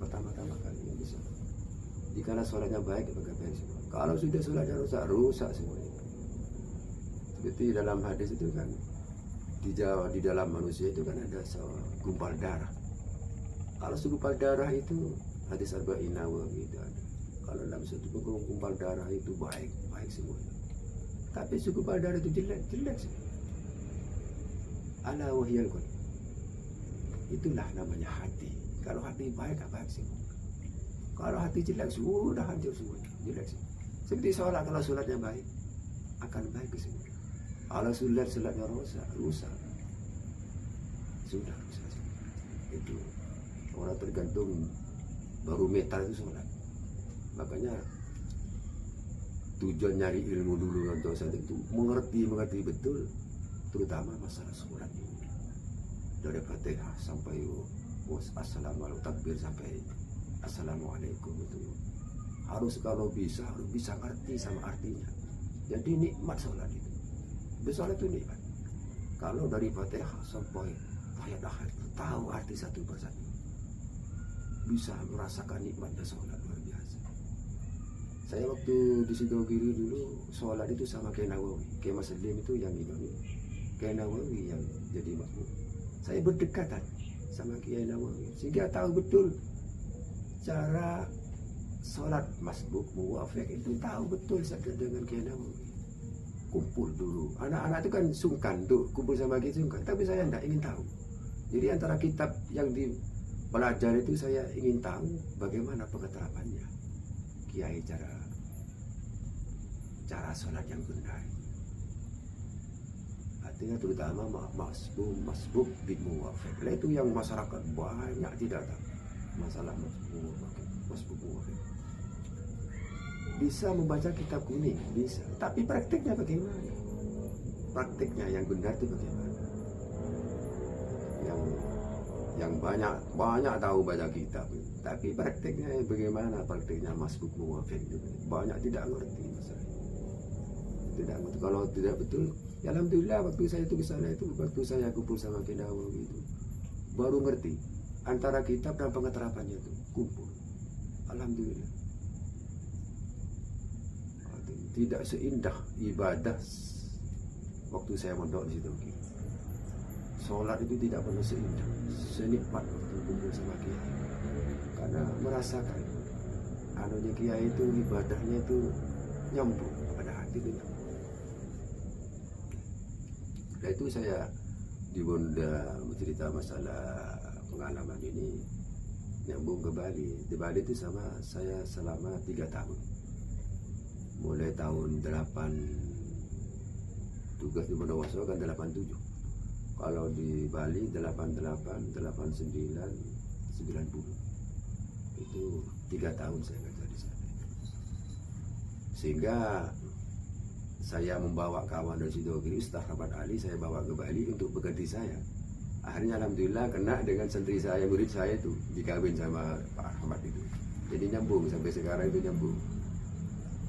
pertama kali yang bisa. Jika sholatnya baik, maka baik semua. Kalau sudah sholatnya rusak semuanya. Seperti dalam hadis itu kan, di dalam manusia itu kan ada segumpal darah. Kalau segumpal darah itu hadis arba'in Nawawi itu ada. Kalau dalam satu gumpal darah itu baik semuanya. Tapi segumpal darah itu jelek semua. Ala wahyal qalb. Itulah namanya hati. Kalau hati baik, baik semua. Kalau hati jelek, sudah hancur semuanya. Jelek semua. Seperti sholat, kalau sholatnya baik akan baik kesemua. Kalau sholatnya rusak sudah rusak. Itu orang tergantung baru metal itu sholat. Makanya tujuan nyari ilmu dulu untuk saat itu mengerti betul, terutama masalah sholat ini. Dari Fatihah sampai assalamualaikum, takbir sampai assalamualaikum itu harus, kalau bisa harus bisa ngerti sama artinya. Jadi nikmat sholat itu. Sholat itu nikmat. Kalau dari Fatihah sampai ayat akhir tahu arti satu persatu, bisa merasakan nikmatnya sholat luar biasa. Saya waktu di Sidogiri dulu sholat itu sama Kiai Nawawi, Kiai Mas Salim itu yang imami, Kiai Nawawi yang jadi makmum. Saya berdekatan sama Kiai Nawawi sehingga tahu betul cara sholat masbuk muwafiq itu, tahu betul saya dengan Kiai Nawawi. Kumpul dulu, anak-anak itu kan sungkan tuh kumpul sama Kiai, sungkan, tapi saya tidak ingin tahu. Jadi antara kitab yang dipelajari itu saya ingin tahu bagaimana pengetarapannya Kiai, cara sholat yang benar. Artinya terutama masbuk bin muwafiq. Itu yang masyarakat banyak tidak tahu masalah masbuk muwafiq. Bisa membaca kitab kuning, bisa. Tapi praktiknya bagaimana? Praktiknya yang benar itu bagaimana? Yang banyak tahu baca kitab, tapi praktiknya bagaimana? Praktiknya masbuk muwafiq itu banyak tidak ngerti masalah. Tidak ngerti. Kalau tidak betul, ya alhamdulillah waktu saya itu ke sana itu, waktu saya kumpul sama Kiai Nawawi itu, baru ngerti antara kitab dan pengetarapannya itu kumpul. Alhamdulillah. Tidak seindah ibadah waktu saya mondok di situ. Sholat itu tidak pernah seindah, senikmat waktu kumpul sama Kiai. Karena merasakan anunya Kiai itu, ibadahnya itu nyambung pada hati itu nyambung. Nah itu saya di Bunda mencerita masalah pengalaman ini nyambung ke Bali. Di Bali itu sama saya selama 3 tahun. Mulai tahun 8, tugas di Bondowoso kan 87. Kalau di Bali 88, 89, 90. Itu 3 tahun saya ngajar di sana. Sehingga saya membawa kawan dari Sidogiri, Ustaz Rahmat Ali, saya bawa ke Bali untuk bekerja saya. Akhirnya alhamdulillah kena dengan santri saya, murid saya itu, dikawin sama Pak Ahmad itu. Jadi nyambung, sampai sekarang itu nyambung.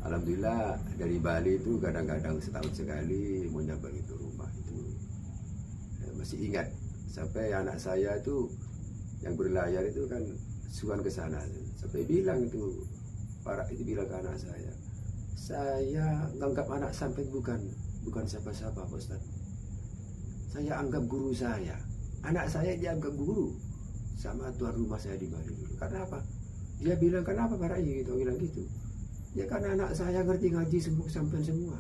Alhamdulillah dari Bali itu kadang-kadang setahun sekali mau nyambang itu rumah itu. Masih ingat sampai anak saya itu yang berlayar itu kan sukan ke sana, sampai bilang itu para itu bilang ke anak saya nganggap anak sampai bukan siapa-siapa Pak Ustaz. Saya anggap guru saya, anak saya dianggap guru sama tuan rumah saya di Bali dulu. Karena apa? Dia bilang kenapa Pak Rai gitu, bilang gitu. Ya karena anak saya ngerti ngaji sampean semua.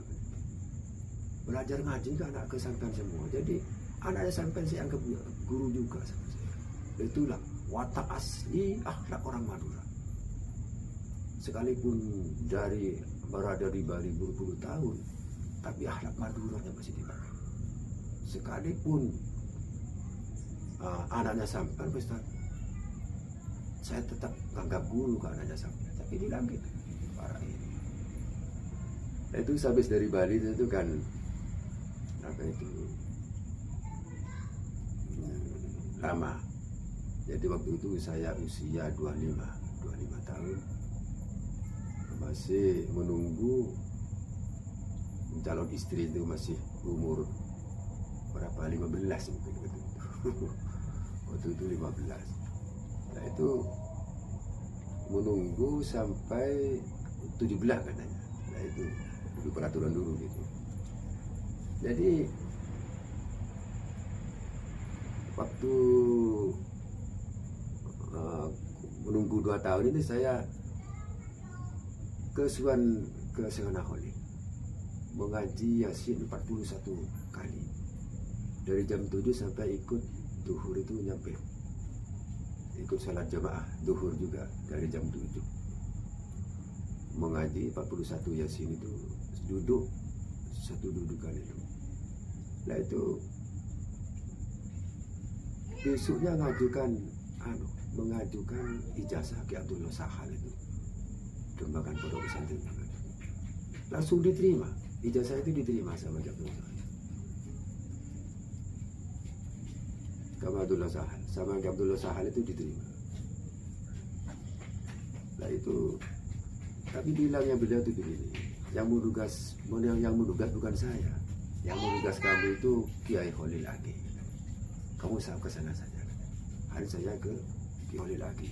Belajar ngaji ke anak sampean semua. Jadi anaknya sampean saya anggap guru juga sama saya. Itulah watak asli akhlak orang Madura. Sekalipun berada di Bali berpuluh tahun, tapi akhlak Maduranya masih dipakai. Sekalipun anaknya sampean, Ustaz, saya tetap anggap guru ke anaknya sampean. Tapi di langit. Nah, itu habis dari Bali itu kan apa itu lama. Jadi waktu itu saya usia 25 tahun, masih menunggu calon istri itu masih umur berapa, 15 mungkin waktu itu 15. Nah itu menunggu sampai 17 katanya. Nah itu dulu peraturan dulu gitu. Jadi waktu menunggu 2 tahun ini saya ke Suwanaholi mengaji Yasin 41 kali dari jam 7 sampai ikut duhur itu nyampe, ikut salat jamaah duhur juga dari jam 7. mengaji 41 Yasin itu duduk satu dudukan itu. Nah itu besoknya mengajukan ijazah ke Abdullah Sahal itu, kembangan pondok pesantren. Langsung diterima, ijazah itu diterima sama Abdullah Sahal. Sama Abdullah Sahal itu diterima. Nah itu, tapi bilangnya beliau itu begini, yang menugas bukan saya, yang menugas kamu itu Kiai Khalil Agi. Kamu ke sana saja. Hari saya ke Kiai Khalil Agi.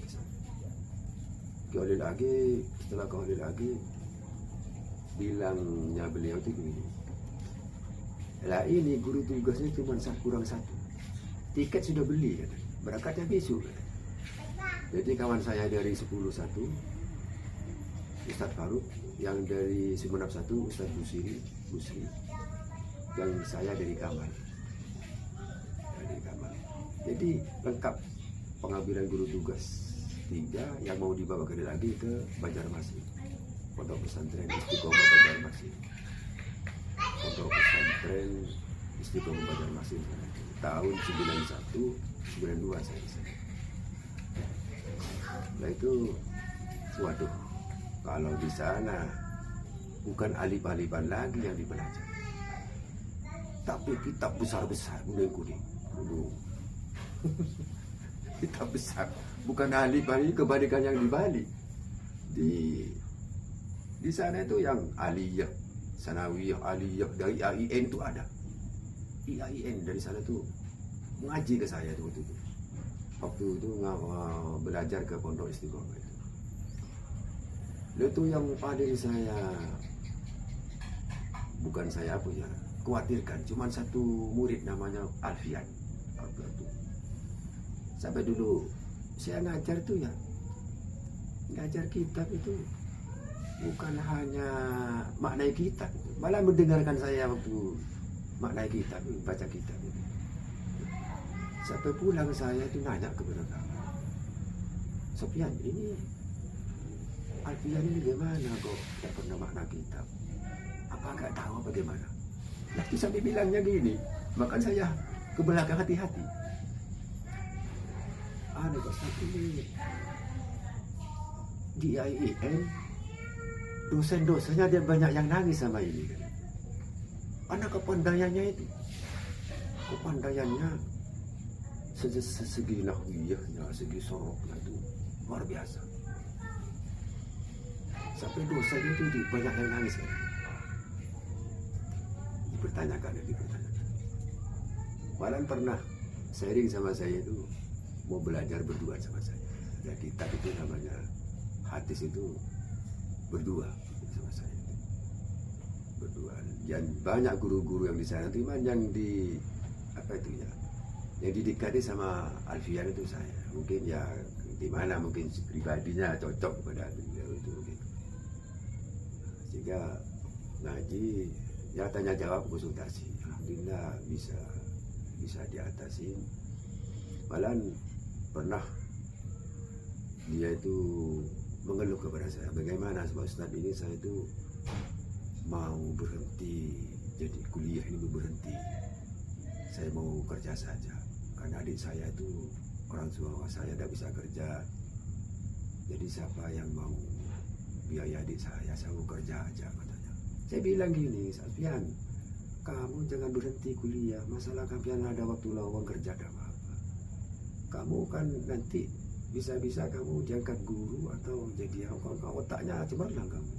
Kiai Khalil Agi, setelah ke Khalil Agi, bilangnya beliau itu begini, lah ini guru tugasnya cuma kurang satu, tiket sudah beli, berangkatnya besok. Jadi kawan saya dari 10-1 Ustadz Faruk, yang dari Sumenep 1 Ustadz Busri, yang saya dari Kamal. Jadi lengkap pengambilan guru tugas 3 yang mau dibawa lagi ke Banjarmasin, pondok pesantren Istiqomah Banjarmasin, pondok pesantren Istiqomah Banjarmasin tahun 91-92 saya. Nah itu, waduh, kalau di sana bukan alif-alifan lagi yang dipelajari, tapi kitab besar-besar, kuning-kuning. Kitab besar, bukan alif-alif kebalikan yang di Bali. Di sana itu yang aliyah, sanawiyah, aliyah, dari AIN itu ada. IAIN dari sana tuh mengaji ke saya tuh waktu itu. Waktu itu belajar ke pondok Istiqomah itu. Itu yang paling saya, bukan saya punya, khawatirkan. Cuman satu murid namanya Alfian. Sampai dulu saya ngajar tuh ya, ngajar kitab itu bukan hanya maknai kitab, malah mendengarkan saya waktu maknai kitab, baca kitab itu. Sampai pulang saya itu nanya kepada kamu, Sofyan, ini Alfian ini gimana kok tidak pernah makna kitab? Apa nggak tahu apa gimana? Nah, itu sampai bilangnya gini, maka saya ke belakang hati-hati. Ada Ustaz ini di IAIN, dosen-dosennya dia banyak yang nangis sama ini. Karena kepandaiannya itu, segi nahwiyahnya, segi soroknya itu luar biasa. Sampai dosen itu banyak yang nangis kan. Dipertanyakan. Malah pernah sharing sama saya itu, mau belajar berdua sama saya. Ada kitab itu namanya hadis itu berdua sama saya. Berdua. Dan banyak guru-guru yang di sana itu yang di apa itu ya, yang didekati sama Alfian itu saya. Mungkin ya di mana mungkin pribadinya cocok kepada beliau itu gitu. Sehingga ngaji ya tanya jawab konsultasi. Alhamdulillah bisa diatasi. Malah pernah dia itu mengeluh kepada saya, bagaimana sebab Ustadz ini saya itu mau berhenti, jadi kuliah ini berhenti, saya mau kerja saja karena adik saya itu orang tua saya tidak bisa kerja, jadi siapa yang mau biaya adik saya mau kerja aja katanya. Saya bilang gini, Sofyan, kamu jangan berhenti kuliah, masalah kalian ada waktu lowong kerja ada apa. Kamu kan nanti bisa-bisa kamu diangkat guru atau jadi otaknya cemerlang kamu.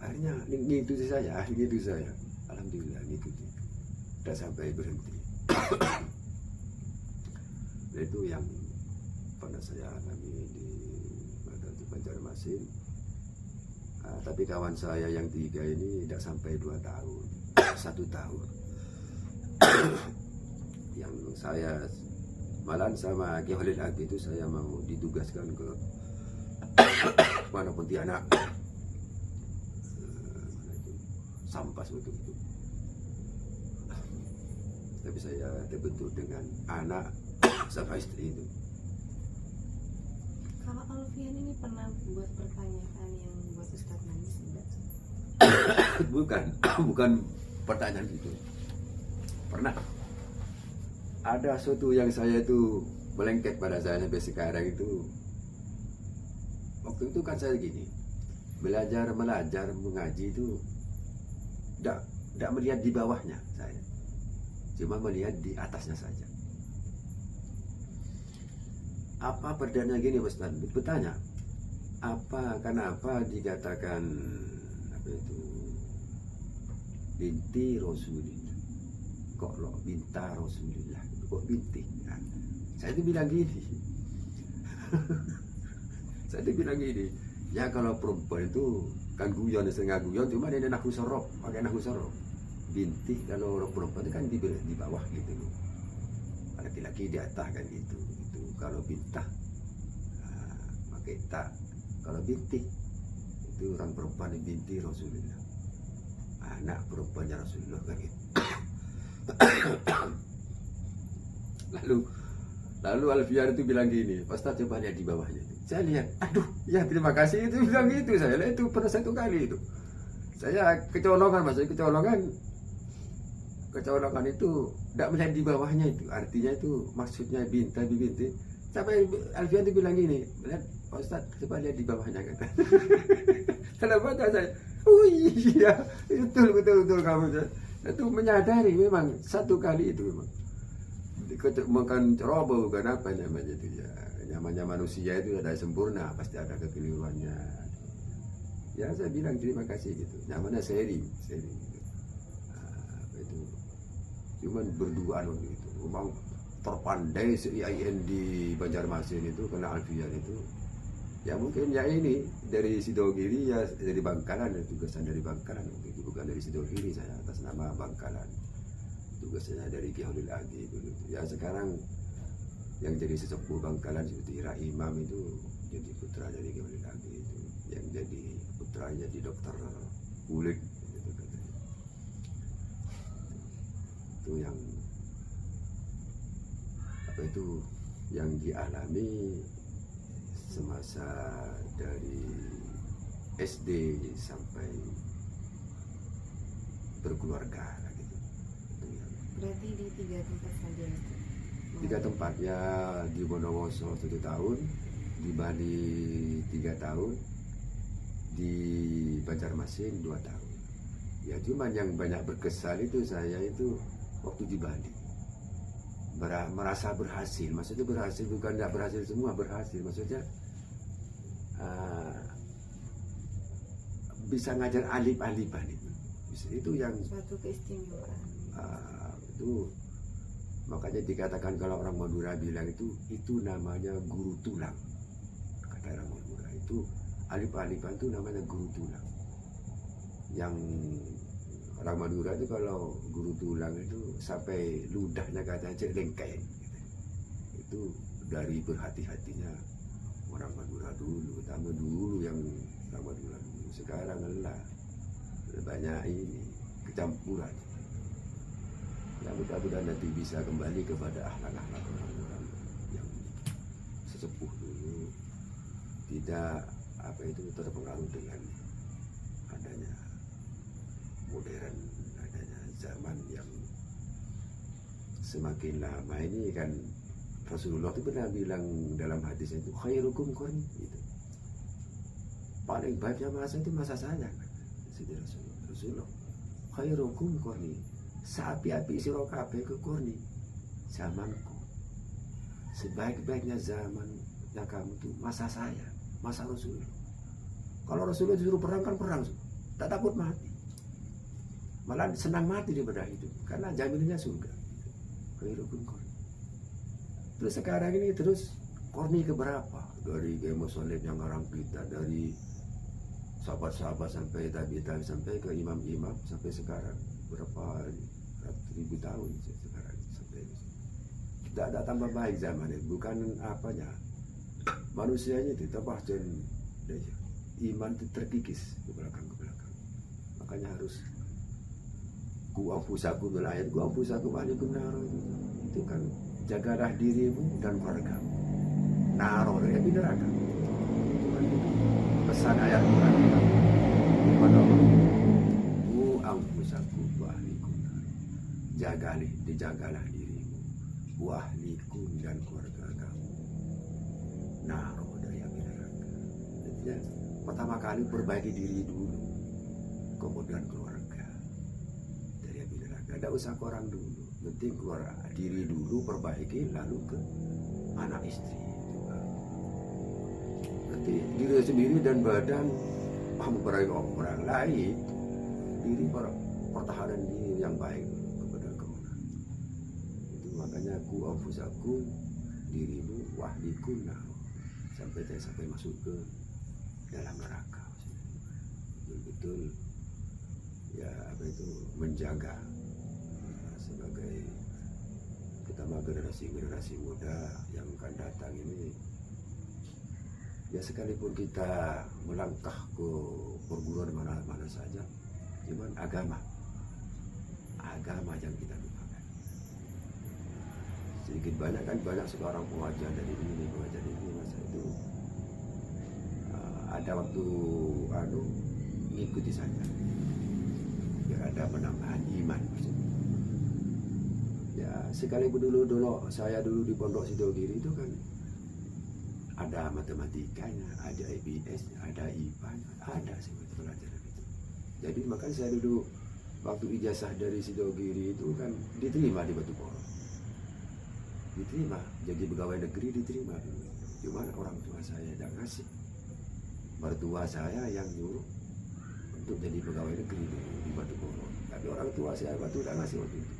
Akhirnya gitu saya. Alhamdulillah ngikutin. Tidak sampai berhenti. Itu yang pernah saya alami di Banjarmasin. Tapi kawan saya yang 3 ini tidak sampai 2 tahun, 1 tahun. Yang saya malah sama Kiai Khalil Agi itu saya mau ditugaskan ke mana Pontianak, Sampas betul itu. Tapi saya terbentur dengan anak sama istri itu. Kalau Alfian ini pernah buat pertanyaan yang buat Ustadz nangis enggak? Bukan pertanyaan itu. Pernah ada suatu yang saya itu melengket pada saya sampai sekarang itu. Waktu itu kan saya gini, belajar mengaji itu tidak melihat di bawahnya saya, cuma melihat di atasnya saja. Apa perdananya gini Ustaz? Bertanya, kenapa dikatakan apa itu binti Rasulillah? Kok lo binta Rasulillah? Kok binti? Nah, saya itu bilang gini. Saya itu bilang gini, ya kalau perempuan itu kan guyon setengah guyon, cuma dia nahu sorok, pakai nahu sorok. Binti kalau orang perempuan itu kan di bawah gitu loh. Laki-laki di atas kan gitu. Itu kalau bintah pakai tak. Kalau binti itu orang perempuan binti Rasulullah. Anak perempuannya Rasulullah kan gitu. Lalu Alfian itu bilang gini, Ustaz coba lihat di bawahnya. Saya lihat, aduh, ya terima kasih itu bilang gitu. Saya lihat itu pernah satu kali itu. Saya kecolongan, maksudnya kecolongan itu tidak melihat di bawahnya itu. Artinya itu maksudnya binti. Sampai Alfian itu bilang gini, lihat Ustaz coba lihat di bawahnya kata. Kenapa saya? Oh iya, betul kamu. Itu menyadari memang satu kali itu memang. Makan ceroboh bukan apa namanya itu ya. Namanya manusia itu ada sempurna, pasti ada kekeliruannya. Ya saya bilang terima kasih gitu. Namanya sharing gitu. Apa itu? Cuman berdua loh gitu. Memang terpandai CIN di Banjarmasin itu kena Alfian itu. Ya mungkin ya ini dari Sidogiri ya dari Bangkalan, tugasan dari Bangkalan itu bukan dari Sidogiri, saya atas nama Bangkalan. Tugasnya dari Kiholil Agi dulu. Ya sekarang yang jadi sesepuh Bangkalan seperti Ira Imam itu jadi putra dari Kiholil Agi itu, yang jadi putranya di dokter kulit gitu katanya. Itu yang apa itu yang dialami semasa dari SD sampai berkeluarga gitu. Berarti di 3 tempat saja. 3 tempat ya, di Bondowoso 1 tahun, di Bali 3 tahun, di Banjarmasin 2 tahun. Ya cuman yang banyak berkesan itu saya itu waktu di Bali. Merasa berhasil, maksudnya berhasil bukan tidak berhasil semua, berhasil maksudnya bisa ngajar alif-alifan itu yang suatu keistimewaan. Itu makanya dikatakan kalau orang Madura bilang itu namanya guru tulang. Kata orang Madura itu alif-alifan itu namanya guru tulang. Yang orang Madura itu kalau guru tulang itu sampai ludahnya katanya cek lengkai gitu. Itu dari berhati-hatinya orang Madura dulu, utama dulu yang orang Madura dulu. Sekarang lah banyak ini kecampuran. Ya mudah-mudahan nanti bisa kembali kepada akhlak-akhlak orang-orang yang sesepuh dulu, tidak apa itu terpengaruh dengan adanya modern, adanya zaman yang semakin lama ini kan. Rasulullah itu pernah bilang dalam hadisnya itu khairukum qarni gitu. Paling baiknya masa itu masa saya kan. Rasulullah khairukum qarni, sapi-api sira kabeh ke qarni, zamanku. Sebaik-baiknya zamannya kamu itu masa saya, masa Rasulullah. Kalau Rasulullah disuruh perang kan perang, tak takut mati. Malah senang mati daripada hidup karena jaminannya surga. Khairukum qarni. Terus sekarang ini terus korni keberapa? Dari Kiai Muslim yang orang kita, dari sahabat-sahabat sampai tabi'in sampai ke imam-imam sampai sekarang berapa ribu tahun sekarang sampai tidak ada tambah baik zaman ini, bukan apanya manusianya itu tambah iman itu terkikis ke belakang. Makanya harus kuampusakum ayat kuampusakum alaikum naro itu kan jagalah dirimu dan keluargamu. Naro dari api neraka. pesan ayat Quran kepada Allah, ku anfusakum wa ahlikum nar. Dijagalah dirimu, wa ahlikum dan keluarga kamu, naro dari api neraka. Jadi pertama kali perbaiki diri dulu, kemudian keluarga dari api neraka. Tidak usah ke orang dulu, penting keluar diri dulu, perbaiki, lalu ke anak istri. Berarti diri sendiri dan badan memperai orang lain, diri pertahanan diri yang baik kepada orang. Itu makanya ku anfusakum, dirimu, wahlikum nar, sampai masuk ke dalam neraka. Betul-betul ya apa itu menjaga sebagai terutama generasi muda yang akan datang ini. Ya sekalipun kita melangkah ke perguruan mana-mana saja, cuman agama yang kita lupakan. Sedikit banyak sekarang pengajian dari ini masa itu ada waktu ngikuti saja biar ada penambahan iman maksudnya. Ya sekalipun dulu saya di Pondok Sidogiri itu kan ada matematikanya, ada IPS, ada IPA-nya, ada semua pelajaran itu. Jadi makanya saya dulu waktu ijazah dari Sidogiri itu kan diterima di Batu Poro. Diterima, jadi pegawai negeri diterima dulu. Cuma orang tua saya tidak ngasih. Mertua saya yang nyuruh untuk jadi pegawai negeri dulu di Batu Poro. Tapi orang tua saya waktu tidak ngasih waktu itu.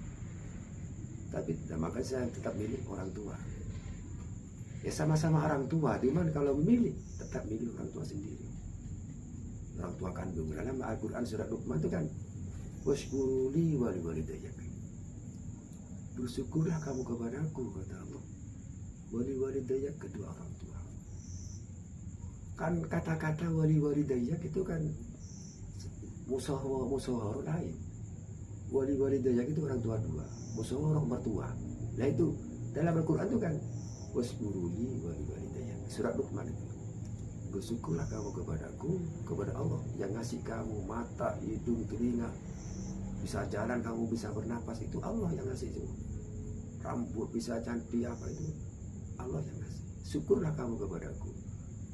Tapi makanya saya tetap milih orang tua. Ya sama-sama orang tua, cuman kalau memilih tetap milih orang tua sendiri, orang tua kandung. Dalam Al-Quran surat Luqman itu kan, washkuruli wali-walidayya, bersyukurlah kamu kepadaku, kata Allah, wali-walidayya, kedua orang tua. Kan kata-kata wali-walidayya itu kan musyawar lain. Wali-walidayya itu orang tua dua, musyawar mertua. Nah itu dalam Al-Quran itu kan waskuruli wali-walidayya, surat Luqman itu. Bersyukurlah kamu kepadaku, kepada Allah yang ngasih kamu mata, hidung, telinga, bisa jalan, kamu bisa bernapas, itu Allah yang ngasih semua. Rambut bisa cantik apa itu Allah yang ngasih. Syukurlah kamu kepadaku,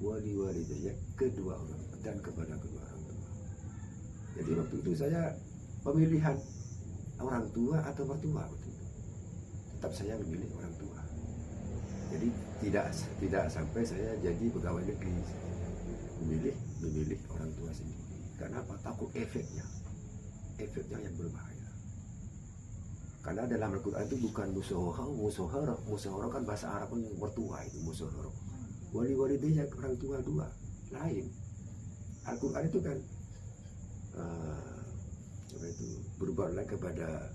wali-walidayya, kedua orang dan kepada kedua orang tua. Jadi waktu itu saya pemilihan orang tua atau mertua waktu itu. Tetap saya memilih orang tua. Jadi tidak sampai saya jadi pegawai negeri, memilih orang tua sendiri. Karena apa? Takut efeknya yang berbahaya. Karena dalam Al-Quran itu bukan musyawara kan bahasa Arab yang mertua itu musyawara. Wali-walidayya orang tua dua lain. Al-Quran itu kan berbuatlah kepada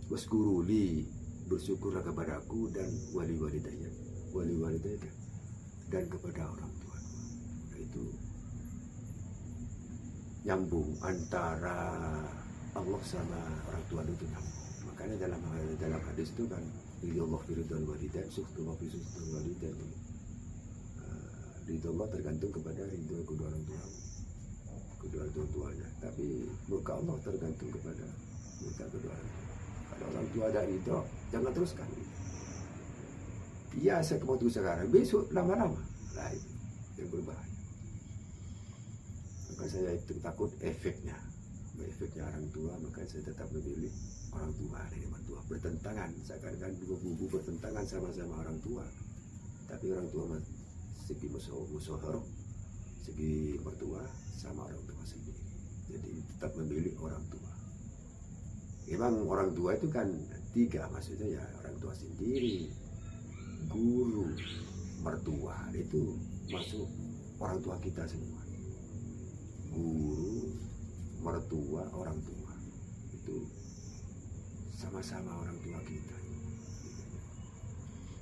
waskuruli, bersyukurlah kepadaku, dan wali-walidayya dan kepada orang tua. Nah, itu nyambung antara Allah sama orang tua itu nyambung. Makanya dalam hadis itu kan ridho ridwan walidain, suhtullah fi suhtul walidain. Ridho Allah tergantung kepada ridho kedua orang tuanya. Tapi murka Allah tergantung kepada murka kedua orang tua. Kalau orang tua ada ridho, jangan teruskan. Biasa waktu sekarang, besok lama-lama lain yang berbahaya. Maka saya itu takut efeknya orang tua, maka saya tetap memilih orang tua dari mertua. Bertentangan, seakan-akan dua kubu bertentangan sama-sama orang tua. Tapi orang tua segi musyawar, segi mertua sama orang tua sendiri. Jadi tetap memilih orang tua. Memang orang tua itu kan tiga, maksudnya ya orang tua sendiri, guru, mertua, itu masuk orang tua kita semua. Guru, mertua, orang tua, itu sama-sama orang tua kita.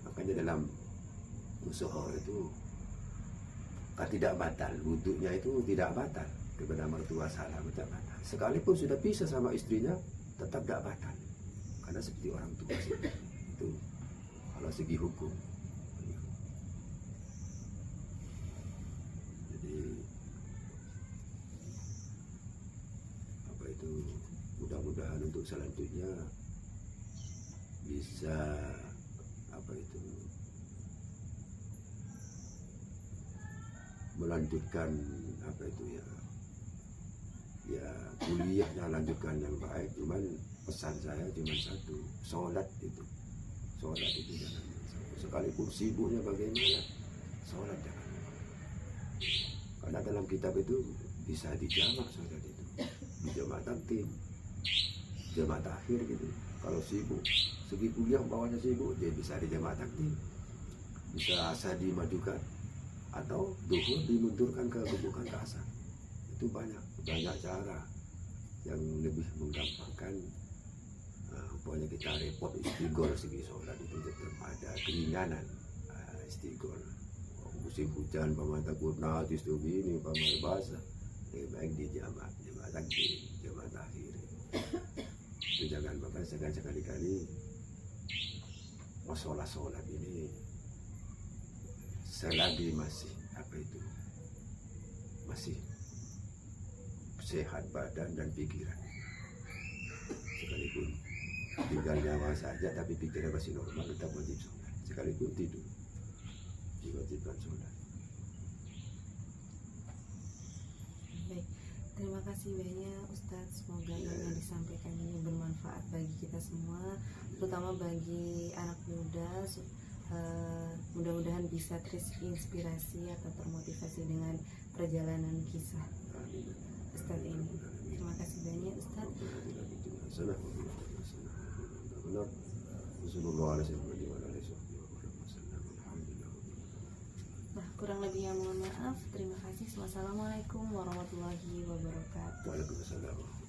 Makanya dalam musyawar itu kan tidak batal, wudhunya itu tidak batal kepada mertua salah, tidak batal. Sekalipun sudah pisah sama istrinya, tetap tidak batal, karena seperti orang tua sih. Itu kalau segi hukum. Jadi apa itu, mudah-mudahan untuk selanjutnya bisa apa itu melanjutkan apa itu ya kuliahnya, lanjutkan yang baik. Cuman pesan saya cuma satu, sholat itu jangan sampai, sekalipun sibuknya bagaimana, sholat jangan lupa. Karena dalam kitab itu bisa dijamak sholat itu, di jamaah takdim, jamaah takhir gitu. Kalau sibuk segi kuliah umpamanya sibuk, dia bisa di jamaah takdim, bisa asar dimajukan, atau duhur dimundurkan ke bukan ke asar. Itu banyak cara yang lebih menggampangkan. Pokoknya kita repot istighol segi sholat itu tetap ada keringanan. Istighol musim hujan paman takut najis tuh gini paman basah, baik di jamaah takdim, jamaah takhir itu jangan bapak sekali-kali sholat ini selagi masih apa itu masih sehat badan dan pikiran, sekalipun tinggal nyawa saja tapi pikiran masih normal, tetap wajib sholat. Sekalipun tidur diwajibkan sholat. Baik, terima kasih banyak Ustadz. Semoga yang disampaikan ini bermanfaat bagi kita semua, terutama bagi anak muda. Mudah-mudahan bisa terinspirasi atau termotivasi dengan perjalanan kisah Ustadz ini. Terima kasih banyak Ustadz. Nah, kurang lebihnya mohon maaf. Terima kasih. Wassalamualaikum warahmatullahi wabarakatuh. Waalaikumsalam.